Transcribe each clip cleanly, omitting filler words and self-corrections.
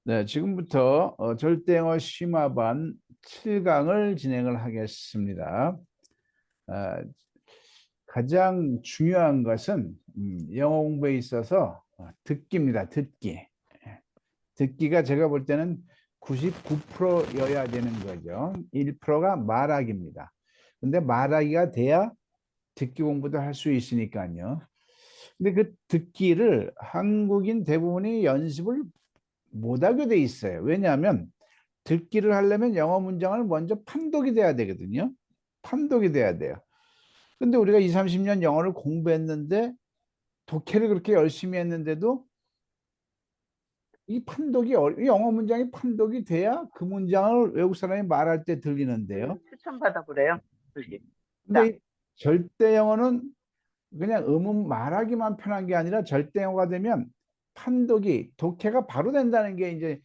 네, 지금부터 절대영어 심화반 7강을 진행을 하겠습니다. 아, 가장 중요한 것은 영어 공부에 있어서 듣기입니다. 듣기. 듣기가 제가 볼 때는 99%여야 되는 거죠. 1%가 말하기입니다. 근데 말하기가 돼야 듣기 공부도 할 수 있으니까요. 근데 그 듣기를 한국인 대부분이 연습을 못하게 돼 있어요. 왜냐하면 듣기를 하려면 영어 문장을 먼저 판독이 돼야 되거든요. 판독이 돼야 돼요. 근데 우리가 20, 30년 영어를 공부했는데 독해를 그렇게 열심히 했는데도 이 판독이 영어 문장이 판독이 돼야 그 문장을 외국 사람이 말할 때 들리는데요. 추천받아 그래요. 그게. 근데 이 절대 영어는 그냥 의문 말하기만 편한 게 아니라 절대 영어가 되면 판독이 독해가 바로 된다는 게 이제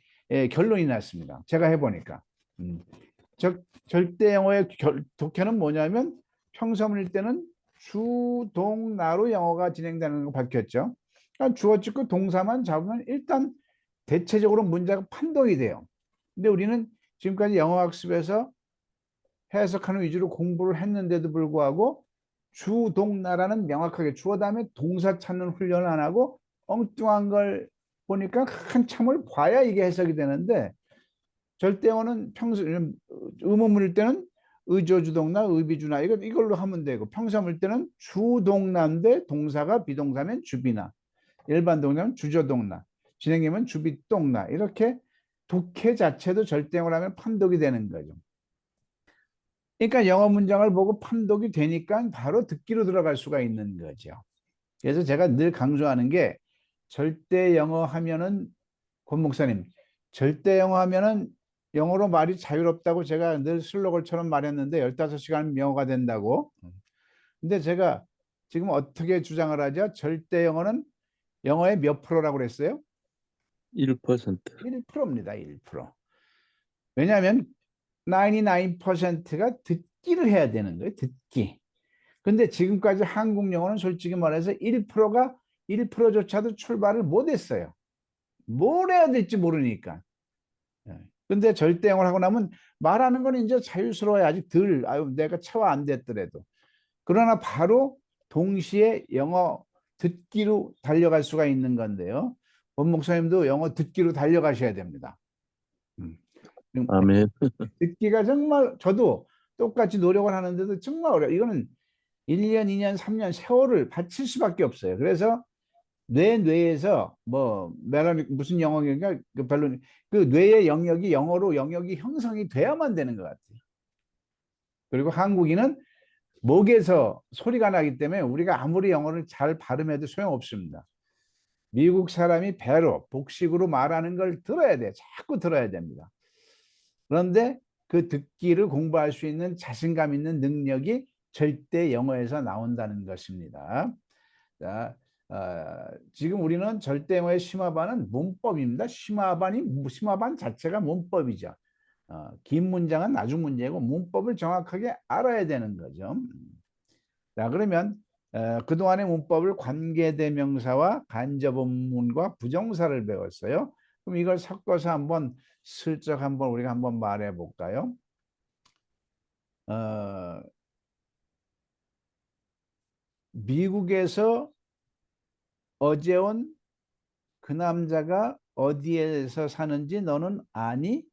결론이 났습니다. 제가 해보니까. 절대 영어의 독해는 뭐냐면 평서문일 때는 주동나로 영어가 진행되는 거 밝혔죠. 그러니까 주어 찍고 동사만 잡으면 일단 대체적으로 문제가 판독이 돼요. 근데 우리는 지금까지 영어 학습에서 해석하는 위주로 공부를 했는데도 불구하고 주동나라는 명확하게 주어 다음에 동사 찾는 훈련을 안 하고 엉뚱한 걸 보니까 한참을 봐야 이게 해석이 되는데 절대어는 평소 의문문일 때는 의조주동나 의비주나 이걸로 하면 되고 평서문일 때는 주동나인데 동사가 비동사면 주비나 일반 동사면 주저동나 진행이면 주비동나 이렇게 독해 자체도 절대어를 하면 판독이 되는 거죠. 그러니까 영어 문장을 보고 판독이 되니까 바로 듣기로 들어갈 수가 있는 거죠. 그래서 제가 늘 강조하는 게 절대 영어 하면은 권 목사님 절대 영어 하면은 영어로 말이 자유롭다고 제가 늘 슬로건처럼 말했는데 15시간 영어가 된다고. 근데 제가 지금 어떻게 주장을 하죠? 절대 영어는 영어의 몇 프로라고 그랬어요? 1%. 1%입니다. 1%. 왜냐하면 99%가 듣기를 해야 되는 거예요. 듣기. 근데 지금까지 한국 영어는 솔직히 말해서 1%가 1%조차도 출발을 못했어요. 뭘 해야 될지 모르니까. 근데 절대 영어를 하고 나면 말하는 건 이제 자유스러워요. 아직 덜, 아유, 내가 체화 안 됐더라도. 그러나 바로 동시에 영어 듣기로 달려갈 수가 있는 건데요. 본 목사님도 영어 듣기로 달려가셔야 됩니다. 아멘. 듣기가 정말 저도 똑같이 노력을 하는데도 정말 어려워요. 이거는 1년, 2년, 3년 세월을 바칠 수밖에 없어요. 그래서 뇌에서 뭐 메라믹 무슨 영역인가 그 별로 그 뇌의 영역이 영어로 영역이 형성이 돼야만 되는 것 같아요. 그리고 한국인은 목에서 소리가 나기 때문에 우리가 아무리 영어를 잘 발음해도 소용없습니다. 미국 사람이 배로 복식으로 말하는 걸 들어야 돼. 자꾸 들어야 됩니다. 그런데 그 듣기를 공부할 수 있는 자신감 있는 능력이 절대 영어에서 나온다는 것입니다. 자, 지금 우리는 절대 영어의 심화반은 문법입니다. 심화반 자체가 문법이죠. 긴 문장은 나중 문제고 문법을 정확하게 알아야 되는 거죠. 자, 그러면 그동안의 문법을 관계대명사와 간접문과 부정사를 배웠어요. 그럼 이걸 섞어서 한번 슬쩍 한번 우리가 한번 말해 볼까요? 미국에서 어제 온 그 남자가 어디에서 사는지 너는 아니?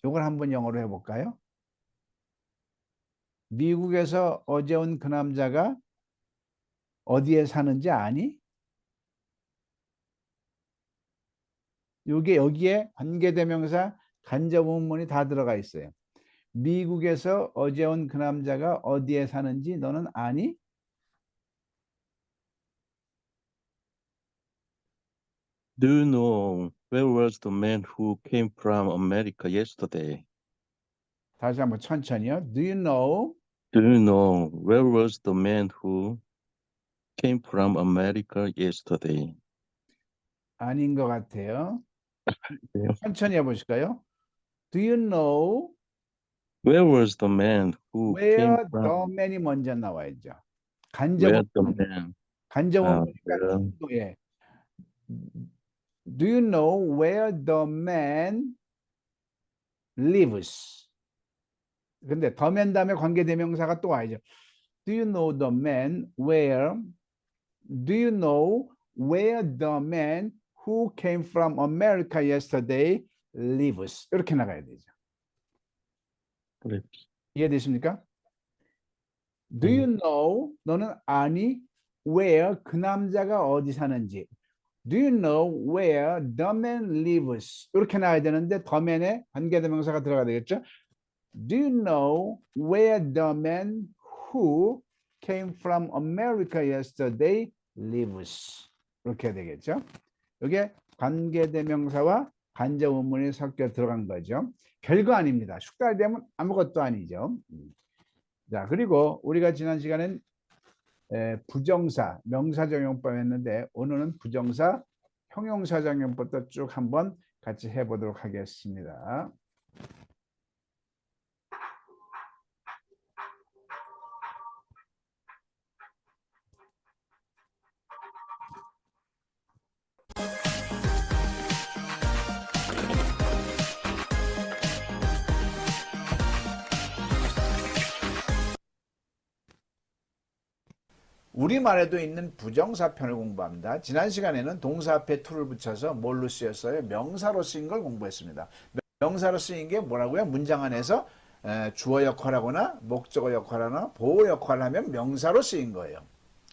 이걸 한번 영어로 해볼까요? 미국에서 어제 온 그 남자가 어디에 사는지 아니? 여기에 관계대명사 간접문문이 다 들어가 있어요. 미국에서 어제 온 그 남자가 어디에 사는지 너는 아니? Do you know where was the man who came from America yesterday? 다시 한번 천천히요. Do you know? Do you know where was the man who came from America yesterday? 아닌 것 같아요. 네. 천천히 해보실까요? Do you know Where was the man who came where from? the man이 먼저 나와야죠. Where the 간접문문. man? 간접문문이니까 where? 주어에 Do you know where the man lives? 근데 the man 다음에 관계대명사가 또 와야죠. Do you know the man where? Do you know where the man who came from America yesterday lives? 이렇게 나가야 되죠. 그래. 이해되십니까? Do you know? 너는 아니? Where? 그 남자가 어디 사는지. Do you know where the man lives? 이렇게 나와야 되는데 the man에 관계대명사가 들어가야 되겠죠? Do you know where the man who came from America yesterday lives? 이렇게 해야 되겠죠? 이게 관계대명사와 간접문문이 섞여 들어간 거죠. 별거 아닙니다. 숙달되면 아무것도 아니죠. 자, 그리고 우리가 지난 시간엔 부정사, 명사적용법 했는데 오늘은 부정사, 형용사적용법도 쭉 한번 같이 해보도록 하겠습니다. 우리말에도 있는 부정사편을 공부합니다. 지난 시간에는 동사 앞에 to를 붙여서 뭘로 쓰였어요? 명사로 쓰인 걸 공부했습니다. 명사로 쓰인 게 뭐라고요? 문장 안에서 주어 역할하거나 목적어 역할하거나 보호 역할을 하면 명사로 쓰인 거예요.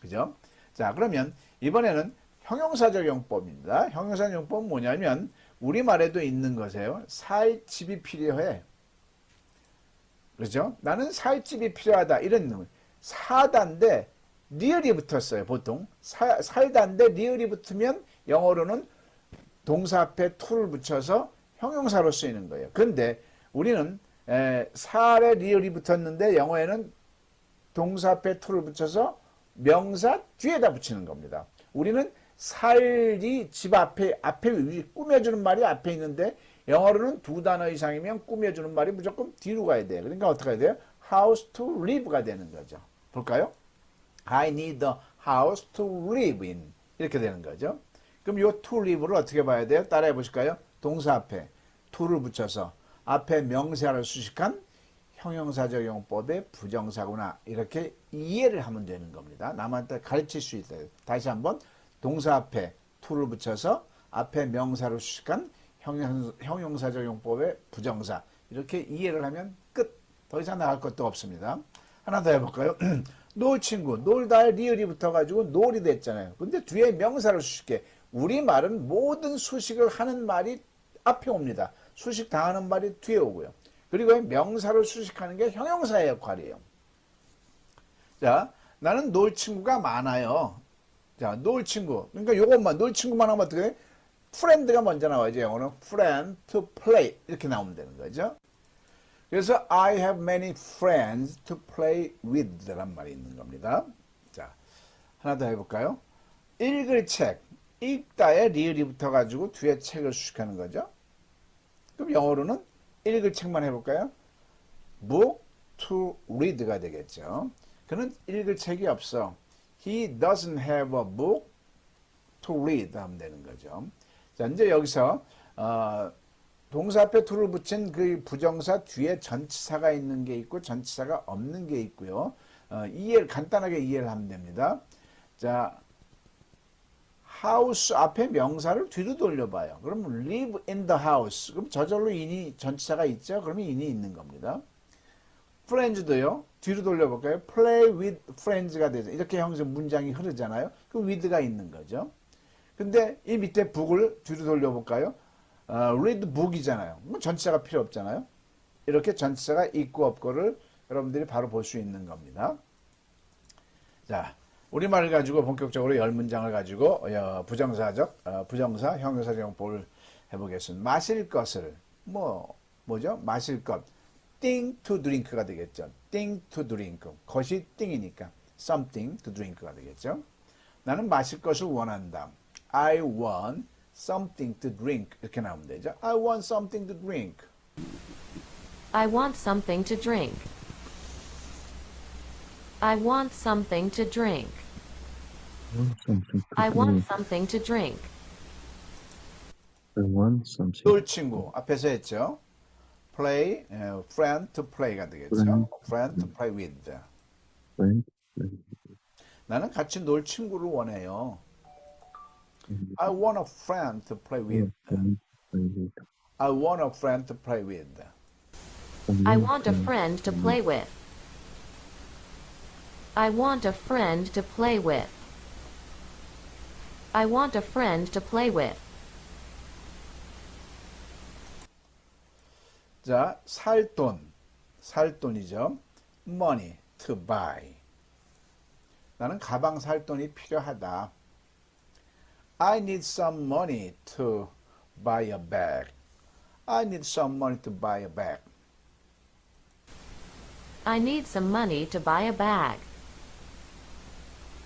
그죠? 자, 그러면 이번에는 형용사적 용법입니다. 형용사적 용법은 뭐냐면 우리말에도 있는 것이에요. 살 집이 필요해. 그렇죠? 나는 살 집이 필요하다. 이런 놈. 사다인데 리을이 붙었어요. 보통 살다인데 리을이 붙으면 영어로는 동사 앞에 to를 붙여서 형용사로 쓰이는 거예요. 그런데 우리는 살에 리을이 붙었는데 영어에는 동사 앞에 to를 붙여서 명사 뒤에다 붙이는 겁니다. 우리는 살이 집 앞에 꾸며주는 말이 앞에 있는데 영어로는 두 단어 이상이면 꾸며주는 말이 무조건 뒤로 가야 돼요. 그러니까 어떻게 해야 돼요? house to live가 되는 거죠. 볼까요? I need a house to live in. 이렇게 되는 거죠. 그럼 이 to live를 어떻게 봐야 돼요? 따라해 보실까요? 동사 앞에 to를 붙여서 앞에 명사를 수식한 형용사적 용법의 부정사구나. 이렇게 이해를 하면 되는 겁니다. 남한테 가르칠 수 있어요. 다시 한번 동사 앞에 to를 붙여서 앞에 명사를 수식한 형용사적 용법의 부정사. 이렇게 이해를 하면 끝. 더 이상 나갈 것도 없습니다. 하나 더 해볼까요? 놀 친구, 놀다에 리을이 붙어가지고 놀이 됐잖아요. 근데 뒤에 명사를 수식해. 우리말은 모든 수식을 하는 말이 앞에 옵니다. 수식 당하는 말이 뒤에 오고요. 그리고 명사를 수식하는 게 형용사의 역할이에요. 자, 나는 놀 친구가 많아요. 자, 놀 친구. 그러니까 요것만, 놀 친구만 하면 어떻게 돼? friend가 먼저 나와야죠. 영어는 friend to play. 이렇게 나오면 되는 거죠. 그래서 I have many friends to play with 란 말이 있는 겁니다. 자, 하나 더 해볼까요? 읽을 책, 읽다에 리을이 붙어가지고 뒤에 책을 수식하는 거죠. 그럼 영어로는 읽을 책만 해볼까요? book to read가 되겠죠. 그는 읽을 책이 없어. He doesn't have a book to read 하면 되는 거죠. 자, 이제 여기서 동사 앞에 to를 붙인 그 부정사 뒤에 전치사가 있는 게 있고 전치사가 없는 게 있고요. 간단하게 이해를 하면 됩니다. 자, house 앞에 명사를 뒤로 돌려봐요. 그럼 live in the house. 그럼 저절로 in이 전치사가 있죠. 그러면 in이 있는 겁니다. friends도요. 뒤로 돌려볼까요? play with friends가 되죠. 이렇게 형식 문장이 흐르잖아요. 그 with가 있는 거죠. 근데 이 밑에 book을 뒤로 돌려볼까요? read book이잖아요. 뭐 전치사가 필요 없잖아요. 이렇게 전치사가 있고 없고를 여러분들이 바로 볼 수 있는 겁니다. 자, 우리말을 가지고 본격적으로 10문장을 가지고 부정사, 형용사적 용법을 해보겠습니다. 마실 것을 뭐죠? 마실 것. thing to drink가 되겠죠. thing to drink. 것이 thing이니까 something to drink가 되겠죠. 나는 마실 것을 원한다. I want something to drink. 이렇게 나오면 되죠. I want something to drink. I want something to drink. I want something to drink. I want something to drink. I want something. 놀 친구 앞에서 했죠. play, friend to play가 되겠죠. friend to play with. Friend. 나는 같이 놀 친구를 원해요. I want a friend to play with. I want a friend to play with. I want a friend to play with. I want a friend to play with. I want a friend to play with. 자, 살 돈이죠. money to buy. 나는 가방 살 돈이 필요하다. I need some money to buy a bag. I need some money to buy a bag. I need some money to buy a bag.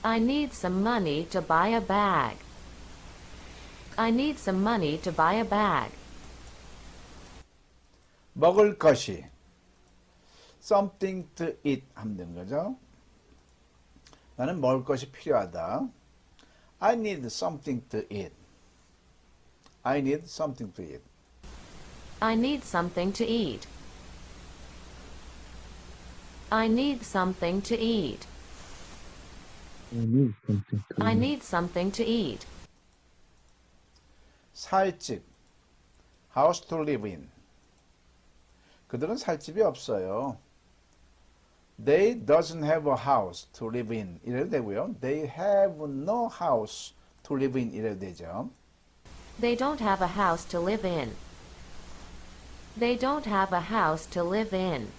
I need some money to buy a bag. I need some money to buy a bag. 먹을 것이 something to eat 하면 되는 거죠. 나는 먹을 것이 필요하다. I need something to eat. I need something to eat. I need something to eat. I need something to eat. I need something to eat. 살 집, house to live in. 그들은 살 집이 없어요. They doesn't have a house to live in 이래도 되고요. They have no house to live in 이래도 되죠. They don't have a house to live in. They don't have a house to live in.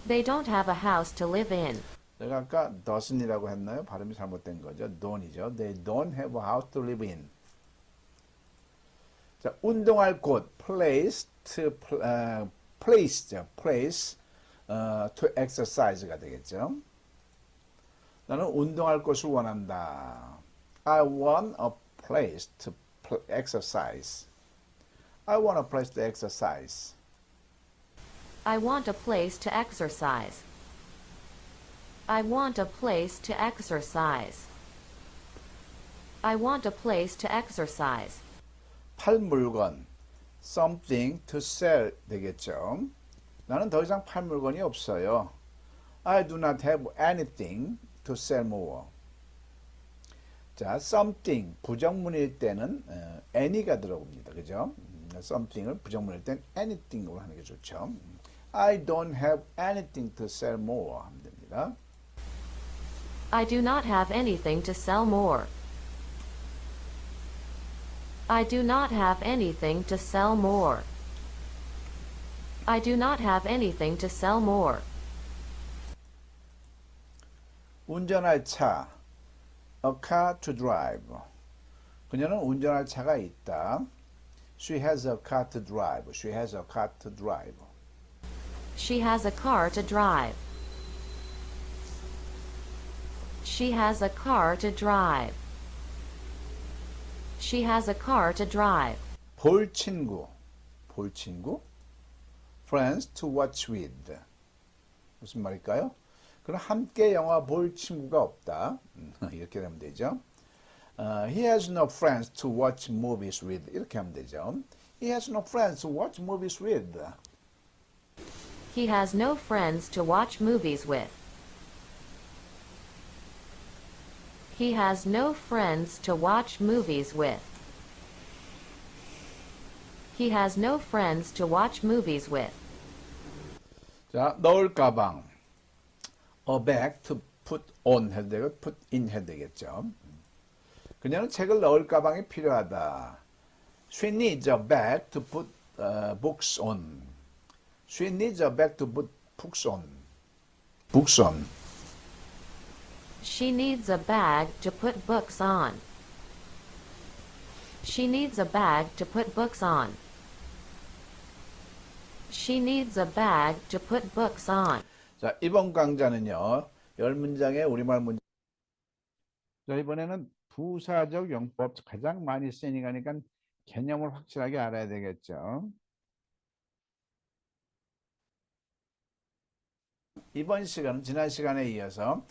They don't have a house to live in. 내가 아까 doesn't이라고 했나요? 발음이 잘못된 거죠. don't이죠. They don't have a house to live in. 자, 운동할 곳, place to place죠. place to exercise가 되겠죠. 나는 운동할 곳을 원한다. I want a place to exercise. I want a place to exercise. I want a place to exercise. I want a place to exercise. I want a place to exercise. 팔 물건, something to sell 되겠죠. 나는 더 이상 팔 물건이 없어요. I do not have anything to sell more. 자, something 부정문일 때는 any가 들어옵니다. 그죠? something을 부정문일 땐 anything으로 하는 게 좋죠. I don't have anything to sell more 하면 됩니다. I do not have anything to sell more. I do not have anything to sell more. I do not have anything to sell more. 운전할 차, a car to drive. 그녀는 운전할 차가 있다. She has a car to drive. She has a car to drive. She has a car to drive. She has a car to drive. She has a car to drive. 볼 친구, friends to watch with. 무슨 말일까요? 그럼 함께 영화 볼 친구가 없다. 이렇게 되면 되죠. He has no friends to watch movies with. 이렇게 하면 되죠. He has no friends to watch movies with. He has no friends to watch movies with. He has no friends to watch movies with. He has no friends to watch movies with. 자, 넣을 가방. A bag to put on 해도 되고 put in 해도 되겠죠. 그녀는 책을 넣을 가방이 필요하다. She needs a bag to put books on. She needs a bag to put books on. Books on. She needs a bag to put books on. She needs a bag to put books on. She needs a bag to put books on. 자, 이번 강좌는요. 10문장의 우리말 문제. 자, 이번에는 부사적 용법 가장 많이 쓰이니까 개념을 확실하게 알아야 되겠죠. 이번 시간은 지난 시간에 이어서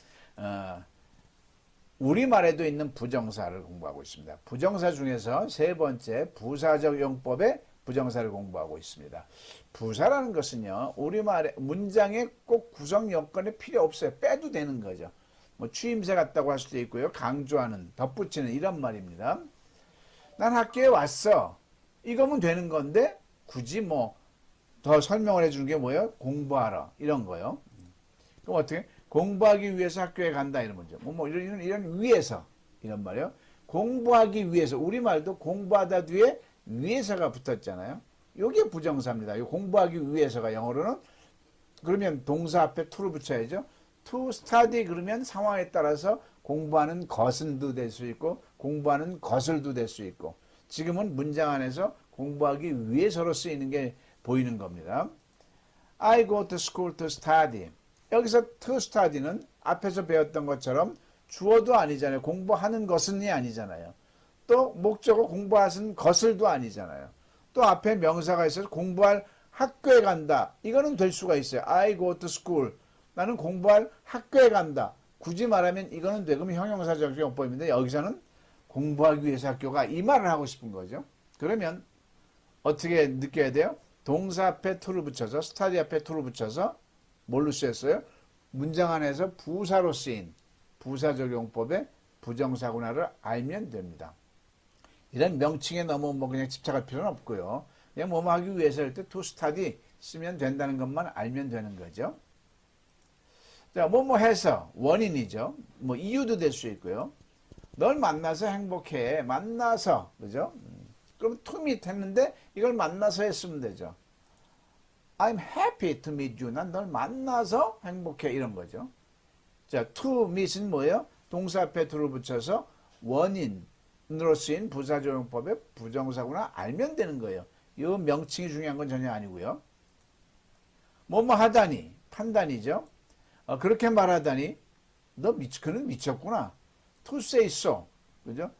우리말에도 있는 부정사를 공부하고 있습니다. 부정사 중에서 세 번째 부사적 용법의 부정사를 공부하고 있습니다. 부사라는 것은요, 우리말의 문장에 꼭 구성 요건이 필요 없어요. 빼도 되는 거죠. 뭐 추임새 같다고 할 수도 있고요. 강조하는, 덧붙이는 이런 말입니다. 난 학교에 왔어. 이거면 되는 건데 굳이 뭐 더 설명을 해주는 게 뭐예요? 공부하러 이런 거요. 그럼 어떻게? 공부하기 위해서 학교에 간다 이런 거죠. 뭐 이런 위해서 이런 말이요. 공부하기 위해서 우리말도 공부하다 뒤에 위해서가 붙었잖아요. 이게 부정사입니다. 이 공부하기 위해서가 영어로는 그러면 동사 앞에 to를 붙여야죠. to study 그러면 상황에 따라서 공부하는 것은도 될 수 있고 공부하는 것을도 될 수 있고 지금은 문장 안에서 공부하기 위해서로 쓰이는 게 보이는 겁니다. I go to school to study. 여기서 to study는 앞에서 배웠던 것처럼 주어도 아니잖아요. 공부하는 것은이 아니잖아요. 또 목적어 공부하는 것을도 아니잖아요. 또 앞에 명사가 있어서 공부할 학교에 간다. 이거는 될 수가 있어요. I go to school. 나는 공부할 학교에 간다. 굳이 말하면 이거는 되고 형용사적 용법인데 여기서는 공부하기 위해서 학교가 이 말을 하고 싶은 거죠. 그러면 어떻게 느껴야 돼요? 동사 앞에 to를 붙여서 study 앞에 to를 붙여서 뭘로 쓰였어요? 문장 안에서 부사로 쓰인 부사적 용법의 부정사구나를 알면 됩니다. 이런 명칭에 너무 그냥 집착할 필요는 없고요. 그냥 뭐뭐 하기 위해서 할 때 to study 쓰면 된다는 것만 알면 되는 거죠. 자, 뭐뭐 해서 원인이죠. 뭐 이유도 될 수 있고요. 널 만나서 행복해. 만나서 그죠? 그럼 to meet 했는데 이걸 만나서 했으면 되죠. I'm happy to meet you. 난 널 만나서 행복해. 이런 거죠. 자, to meet은 뭐예요? 동사 앞에 to를 붙여서 원인으로 쓰인 부사적 용법의 부정사구나 알면 되는 거예요. 이 명칭이 중요한 건 전혀 아니고요. 뭐뭐 하다니 판단이죠. 그렇게 말하다니 그는 미쳤구나. To say so. 그죠?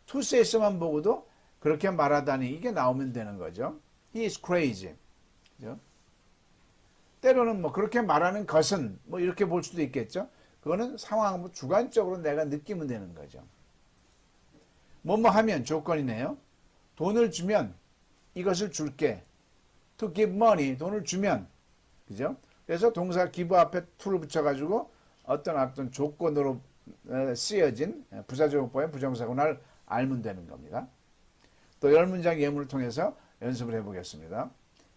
To say so만 보고도 그렇게 말하다니 이게 나오면 되는 거죠. He is crazy. 그죠? 때로는 뭐 그렇게 말하는 것은 뭐 이렇게 볼 수도 있겠죠. 그거는 상황 주관적으로 내가 느끼면 되는 거죠. 뭐뭐 하면 조건이네요. 돈을 주면 이것을 줄게. To give money. 돈을 주면. 그죠? 그래서 동사 give 앞에 to를 붙여가지고 어떤 조건으로 쓰여진 부사적 용법의 부정사구나를 알면 되는 겁니다. 또 10문장 예문을 통해서 연습을 해보겠습니다.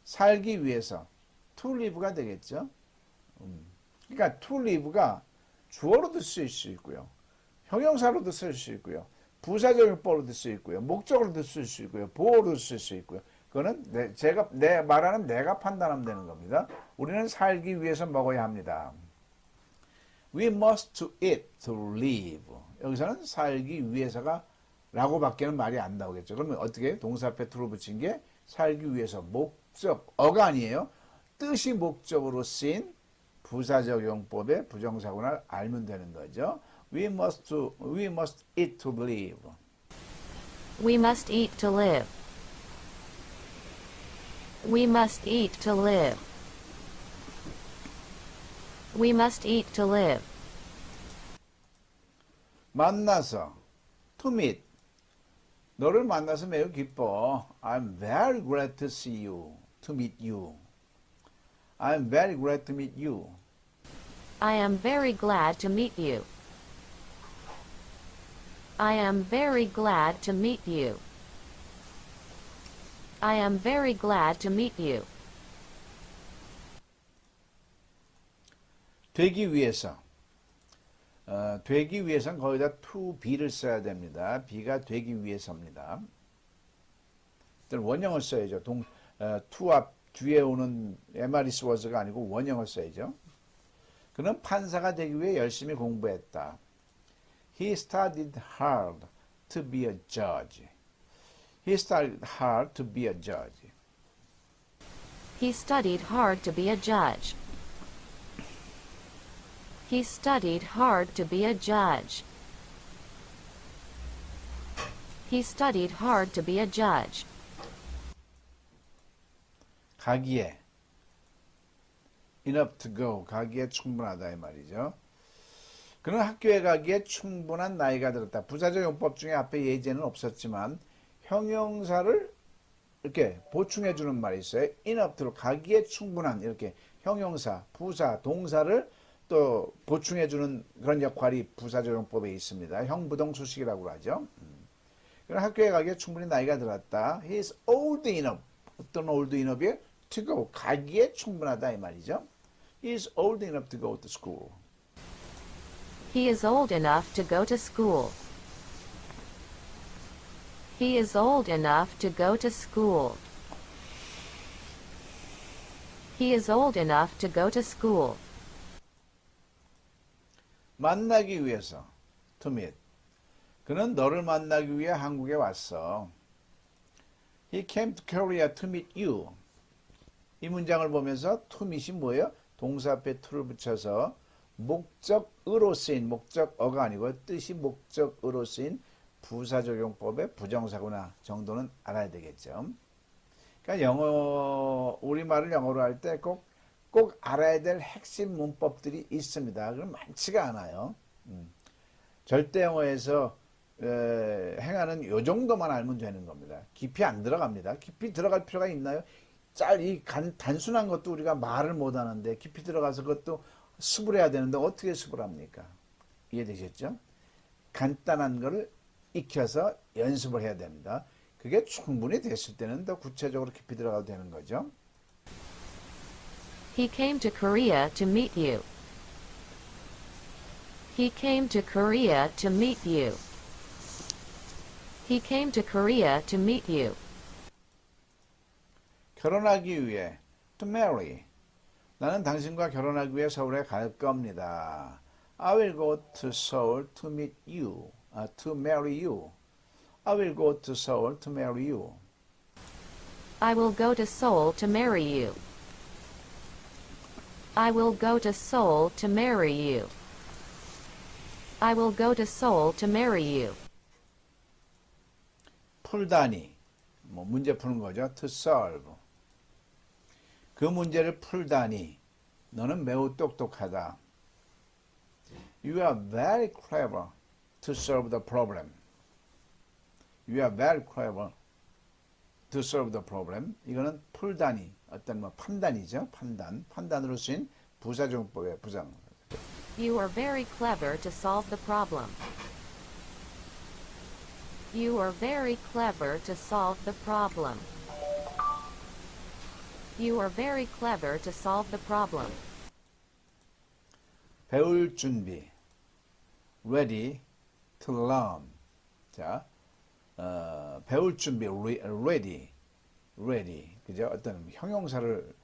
살기 위해서 to live가 되겠죠. 그러니까 to live가 주어로도 쓰일 수 있고요. 형용사로도 쓸 수 있고요. 부사적 용법으로도 쓸 수 있고요. 목적으로도 쓸 수 있고요. 보어로도 쓸 수 있고요. 그거는 내 말하는 내가 판단하면 되는 겁니다. 우리는 살기 위해서 먹어야 합니다. We must eat to live. 여기서는 살기 위해서가 라고 밖에는 말이 안 나오겠죠. 그러면 어떻게 동사 앞에 to를 붙인 게 살기 위해서 어가 아니에요. 뜻이 목적으로 쓰인 부사적 용법의 부정사구나를 알면 되는 거죠. We must eat to live. We must eat to live. We must eat to live. We must eat to live. 만나서 to meet. 너를 만나서 매우 기뻐. I'm very glad to see you. To meet you. I'm very glad to meet you. I am very glad to meet you. I am very glad to meet you. I am very glad to meet you. 되기 위해서. 되기 위해서는 거기다 to be를 써야 됩니다. be가 되기 위해서입니다. 일단 원형을 써야죠. to 앞 뒤에 오는 MREC 워즈가 아니고 원형을 써야죠. 그는 판사가 되기 위해 열심히 공부했다. He studied hard to be a judge. He studied hard to be a judge. He studied hard to be a judge. He studied hard to be a judge. He studied hard to be a judge. 가기에 enough to go. 가기에 충분하다 이 말이죠. 그는 학교에 가기에 충분한 나이가 들었다. 부사적 용법 중에 앞에 예제는 없었지만 형용사를 이렇게 보충해 주는 말이 있어요. enough to 가기에 충분한 이렇게 형용사, 부사, 동사를 또 보충해 주는 그런 역할이 부사적 용법에 있습니다. 형부동 수식이라고 하죠. 그럼 학교에 가기에 충분히 나이가 들었다. He is old enough. 어떤 old enough이에요? To go. 가기에 충분하다 이 말이죠. He is old enough to go to school. He is old enough to go to school. He is old enough to go to school. He is old enough to go to school. 만나기 위해서. To meet. 그는 너를 만나기 위해 한국에 왔어. He came to Korea to meet you. 이 문장을 보면서 to meet이 뭐예요? 동사 앞에 to를 붙여서 목적어로 쓰인, 목적어가 아니고 뜻이 목적어로 쓰인 부사적용법의 부정사구나 정도는 알아야 되겠죠. 그러니까 우리말을 영어로 할 때 꼭 알아야 될 핵심 문법들이 있습니다. 그럼 많지가 않아요. 절대 영어에서 행하는 요 정도만 알면 되는 겁니다. 깊이 안 들어갑니다. 깊이 들어갈 필요가 있나요? 단순한 것도 우리가 말을 못 하는데 깊이 들어가서 그것도 습을 해야 되는데 어떻게 습을 합니까? 이해되셨죠? 간단한 거를 익혀서 연습을 해야 됩니다. 그게 충분히 됐을 때는 더 구체적으로 깊이 들어가도 되는 거죠. He came to Korea to meet you. He came to Korea to meet you. He came to Korea to meet you. 결혼하기 위해 to marry. 나는 당신과 결혼하기 위해 서울에 갈 겁니다. I will go to Seoul to meet you. To marry you. I will go to Seoul to marry you. I will go to Seoul to marry you. I will go to Seoul to marry you. I will go to Seoul to marry you. 풀다니. 문제 푸는 거죠. To solve. 그 문제를 풀다니. 너는 매우 똑똑하다. You are very clever to solve the problem. You are very clever to solve the problem. 이거는 풀다니. 어떤 판단이죠. 판단으로 쓰인 부사정법의 부정. You are very clever to solve the problem. You are very clever to solve the problem. You are very clever to solve the problem. 배울 준비. Ready to learn. 자, 배울 준비. Ready. 그죠? 어떤 형용사를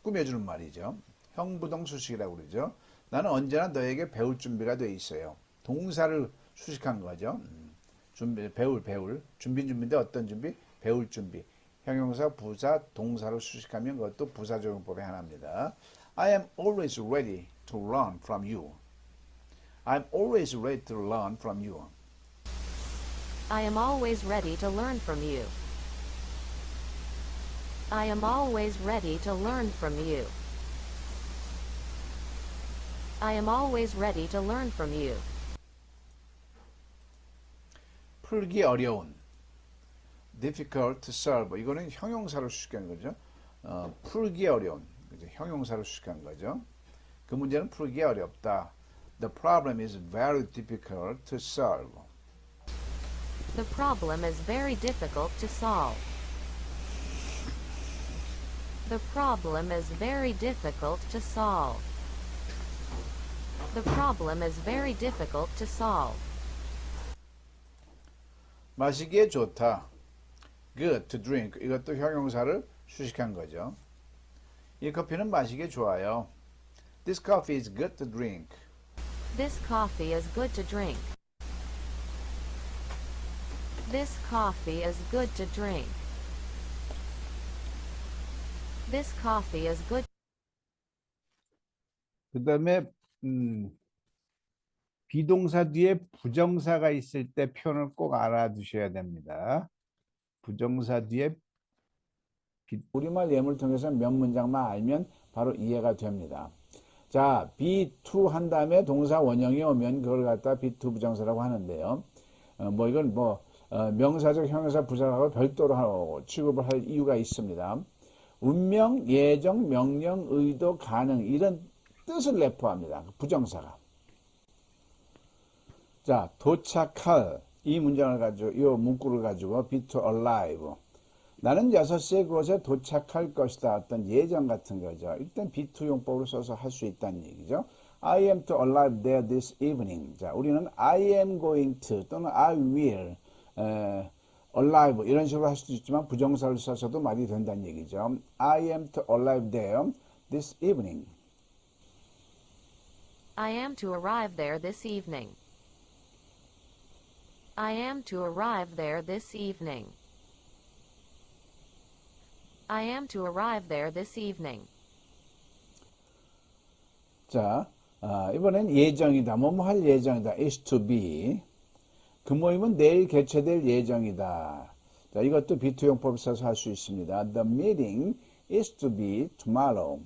꾸며주는 말이죠. 형부동 수식이라고 그러죠. 나는 언제나 너에게 배울 준비가 돼 있어요. 동사를 수식한 거죠. 배울. 준비인데 어떤 준비? 배울 준비. 형용사, 부사, 동사로 수식하면 그것도 부사적용법의 하나입니다. I am always ready to learn from you. I'm always ready to learn from you. I am always ready to learn from you. I am always ready to learn from you. I am always ready to learn from you. 풀기 어려운. difficult to solve. 이거는 형용사로 수식한 거죠. 풀기 어려운. 그죠? 형용사로 수식한 거죠. 그 문제는 풀기 어렵다. The problem is very difficult to solve. The problem is very difficult to solve. The problem is very difficult to solve. The problem is very difficult to solve. 마시기에 좋다. Good to drink. 이것도 형용사를 수식한 거죠. 이 커피는 마시기에 좋아요. This coffee is good to drink. This coffee is good to drink. This coffee is good to drink. This coffee is good. 그 다음에 비동사 뒤에 부정사가 있을 때 표현을 꼭 알아두셔야 됩니다. 부정사 뒤에 우리말 예문을 통해서 몇 문장만 알면 바로 이해가 됩니다. 자, be2 한 다음에 동사 원형이 오면 그걸 갖다 be2 부정사라고 하는데요. 이건 명사적 형용사 부사하고 별도로 취급을 할 이유가 있습니다. 운명, 예정, 명령, 의도, 가능 이런 뜻을 내포합니다. 부정사가. 자, 도착할 이 문장을 가지고 이 문구를 가지고 be to arrive. 나는 6시에 그곳에 도착할 것이다. 어떤 예정 같은 거죠. 일단 be to 용법으로 써서 할 수 있다는 얘기죠. I am to arrive there this evening. 자, 우리는 I am going to 또는 I will arrive 이런 식으로 할 수도 있지만 부정사를 써서도 말이 된다는 얘기죠. I am to arrive there this evening. I am to arrive there this evening. I am to arrive there this evening. I am to arrive there this evening. 자, 이번엔 예정이다. 뭐뭐 할 예정이다. is to be. 그 모임은 내일 개최될 예정이다. 자, 이것도 be to 용법을 써서 할 수 있습니다. The meeting is to be tomorrow.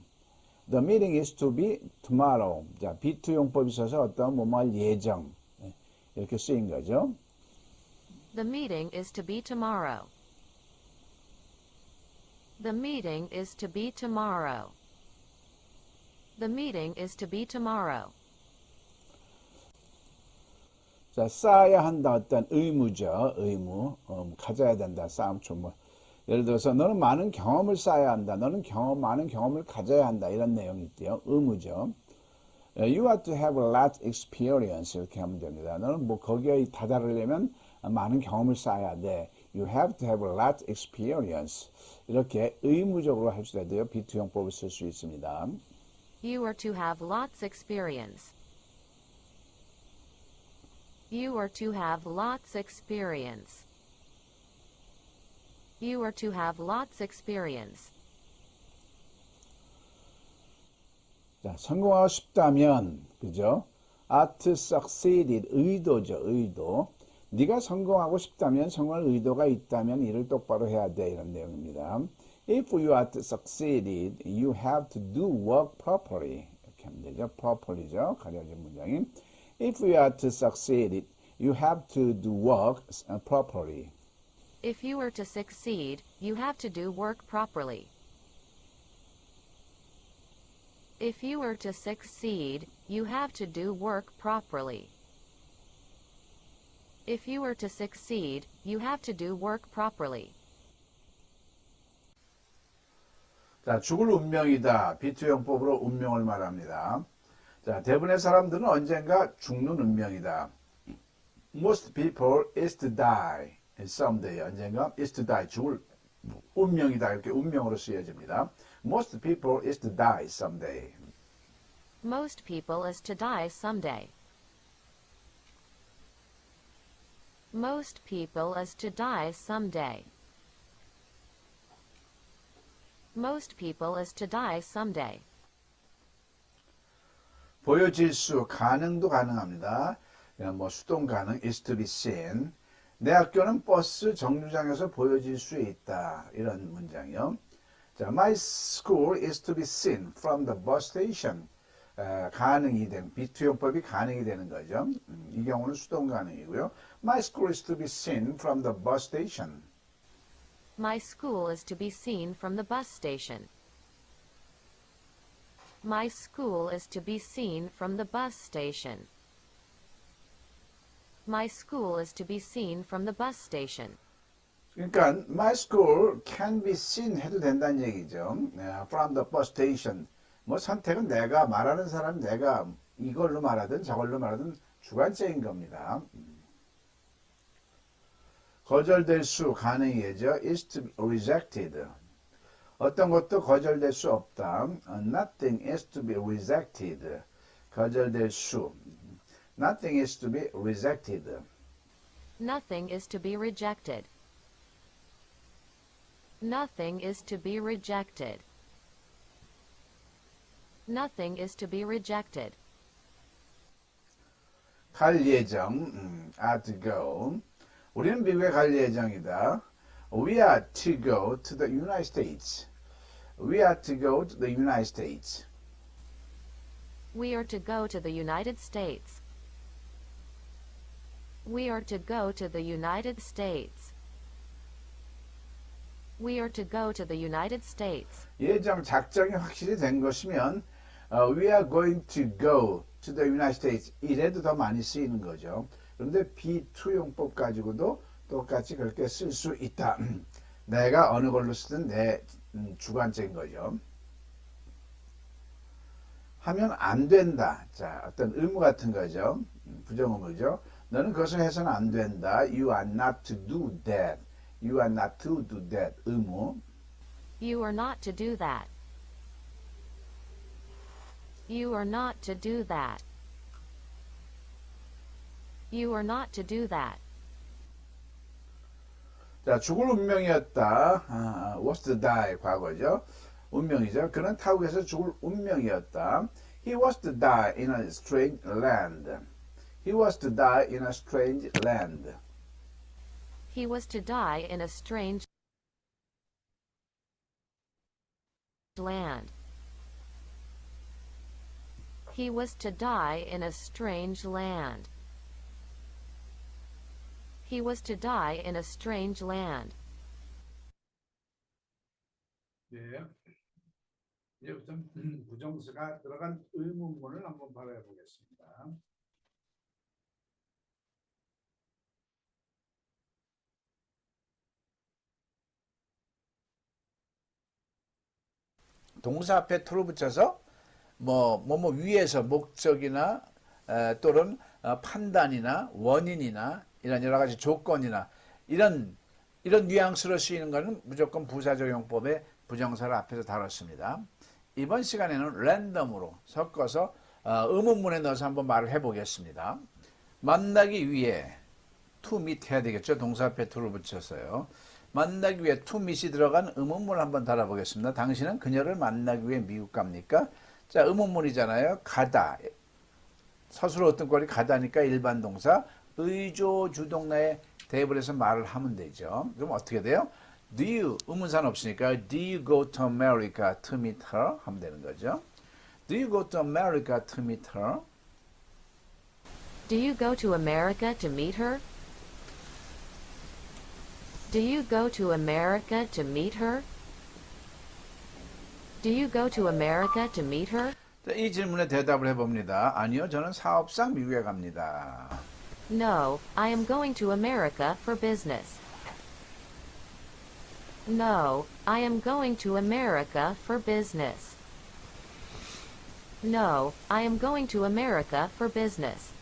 The meeting is to be tomorrow. 자, be to 용법이 써서 어떤 뭐뭐 할 예정. 이렇게 쓰인 거죠. The meeting is to be tomorrow. The meeting is to be tomorrow. The meeting is to be tomorrow. 자, 쌓아야 한다. 어떤 의무죠. 의무. 가져야 된다. 쌓음초. 예를 들어서 너는 많은 경험을 쌓아야 한다. 너는 많은 경험을 가져야 한다. 이런 내용이 있대요. 의무죠. You have to have a lot experience. 이렇게 하면 됩니다. 너는 거기에 다다르려면 많은 경험을 쌓아야 돼. You have to have a lot experience. 이렇게 의무적으로 할 수도 돼요. be to 용법을 쓸 수 있습니다. You are to have lots experience. You are to have lots experience. You are to have lots experience. 자, 성공하고 싶다면, 그죠? Art succeeded, 의도죠, 의도. 네가 성공하고 싶다면, 성공할 의도가 있다면 일을 똑바로 해야 돼, 이런 내용입니다. If you are to succeeded, you have to do work properly. 이렇게 하면 되죠. properly죠. 가려진 문장이. If you are to succeed, you have to do work properly. If you are to succeed, you have to do work properly. If you are to succeed, you have to do work properly. If you are to succeed, you have to do work properly. 자, 죽을 운명이다. be-to 용법으로 운명을 말합니다. 자, 대부분의 사람들은 언젠가 죽는 운명이다. Most people is to die someday. 언젠가 is to die. 죽을 운명이다. 이렇게 운명으로 쓰여집니다. Most people is to die someday. Most people is to die someday. Most people is to die someday. Most people is to die someday. 보여질 수, 가능도 가능합니다. 수동 가능 is to be seen. 내 학교는 버스 정류장에서 보여질 수 있다. 이런 문장이요. 자, my school is to be seen from the bus station. 가능이 되는, be-to 용법이 가능이 되는 거죠. 이 경우는 수동 가능이고요. My school is to be seen from the bus station. My school is to be seen from the bus station. My school is to be seen from the bus station. My school is to be seen from the bus station. 그러니까 my school can be seen 해도 된다는 얘기죠. From the bus station. 선택은 내가 말하는 사람 내가 이걸로 말하든 저걸로 말하든 주관적인 겁니다. 거절될 수 가능해져 is to be rejected. 어떤 것도 거절될 수 없다. Nothing is to be rejected. 거절될 수. Nothing is to be rejected. Nothing is to be rejected. Nothing is to be rejected. Nothing is to be rejected. 갈 예정, are to go. 우리는 미국에 갈 예정이다. We are to go to the United States. We are to go to the United States. We are to go to the United States. We are to go to the United States. We are to go to the United States. 예정 작정이 확실히 된 것이면 we are going to go to the United States 이래도 더 많이 쓰이는 거죠. 그런데 be to 용법 가지고도 똑같이 그렇게 쓸 수 있다. 내가 어느 걸로 쓰든 내 주관적인 거죠. 하면 안 된다. 자, 어떤 의무 같은 거죠. 부정의무죠. 너는 그것을 해서는 안 된다. You are not to do that. You are not to do that. 의무. You are not to do that. You are not to do that. You are not to do that. 자, 죽을 운명이었다. was to die 과거죠. 운명이죠. 그는 타국에서 죽을 운명이었다. He was to die in a strange land. He was to die in a strange land. He was to die in a strange land. He was to die in a strange land. He was to die in a strange land. 네. 이제부터 부정수가 들어간 의문문을 한번 발휘해 보겠습니다. 동사 앞에 to를 붙여서 뭐 위에서 목적이나 또는 판단이나 원인이나 이런 여러 가지 조건이나 이런 뉘앙스로 쓰이는 것은 무조건 부사적용법의 부정사를 앞에서 다뤘습니다. 이번 시간에는 랜덤으로 섞어서 의문문에 넣어서 한번 말을 해보겠습니다. 만나기 위해 to meet 해야 되겠죠. 동사 앞에 to를 붙여서요. 만나기 위해 to meet이 들어간 의문문을 한번 달아보겠습니다. 당신은 그녀를 만나기 위해 미국 갑니까? 자, 의문문이잖아요. 가다. 서술어 어떤 꼴이 가다니까 일반 동사 의조 주동사에 대입을 해서 말을 하면 되죠. 그럼 어떻게 돼요? Do you, 의문사는 없으니까 Do you go to America to meet her? 하면 되는 거죠. Do you go to America to meet her? Do you go to America to meet her? Do you go to America to meet her? Do you go to America to meet her? 자, 이 질문에 대답을 해봅니다. 아니요, 저는 사업상 미국에 갑니다. No, I am going to America for business. No, I am going to America for business. No, I am going to America for business.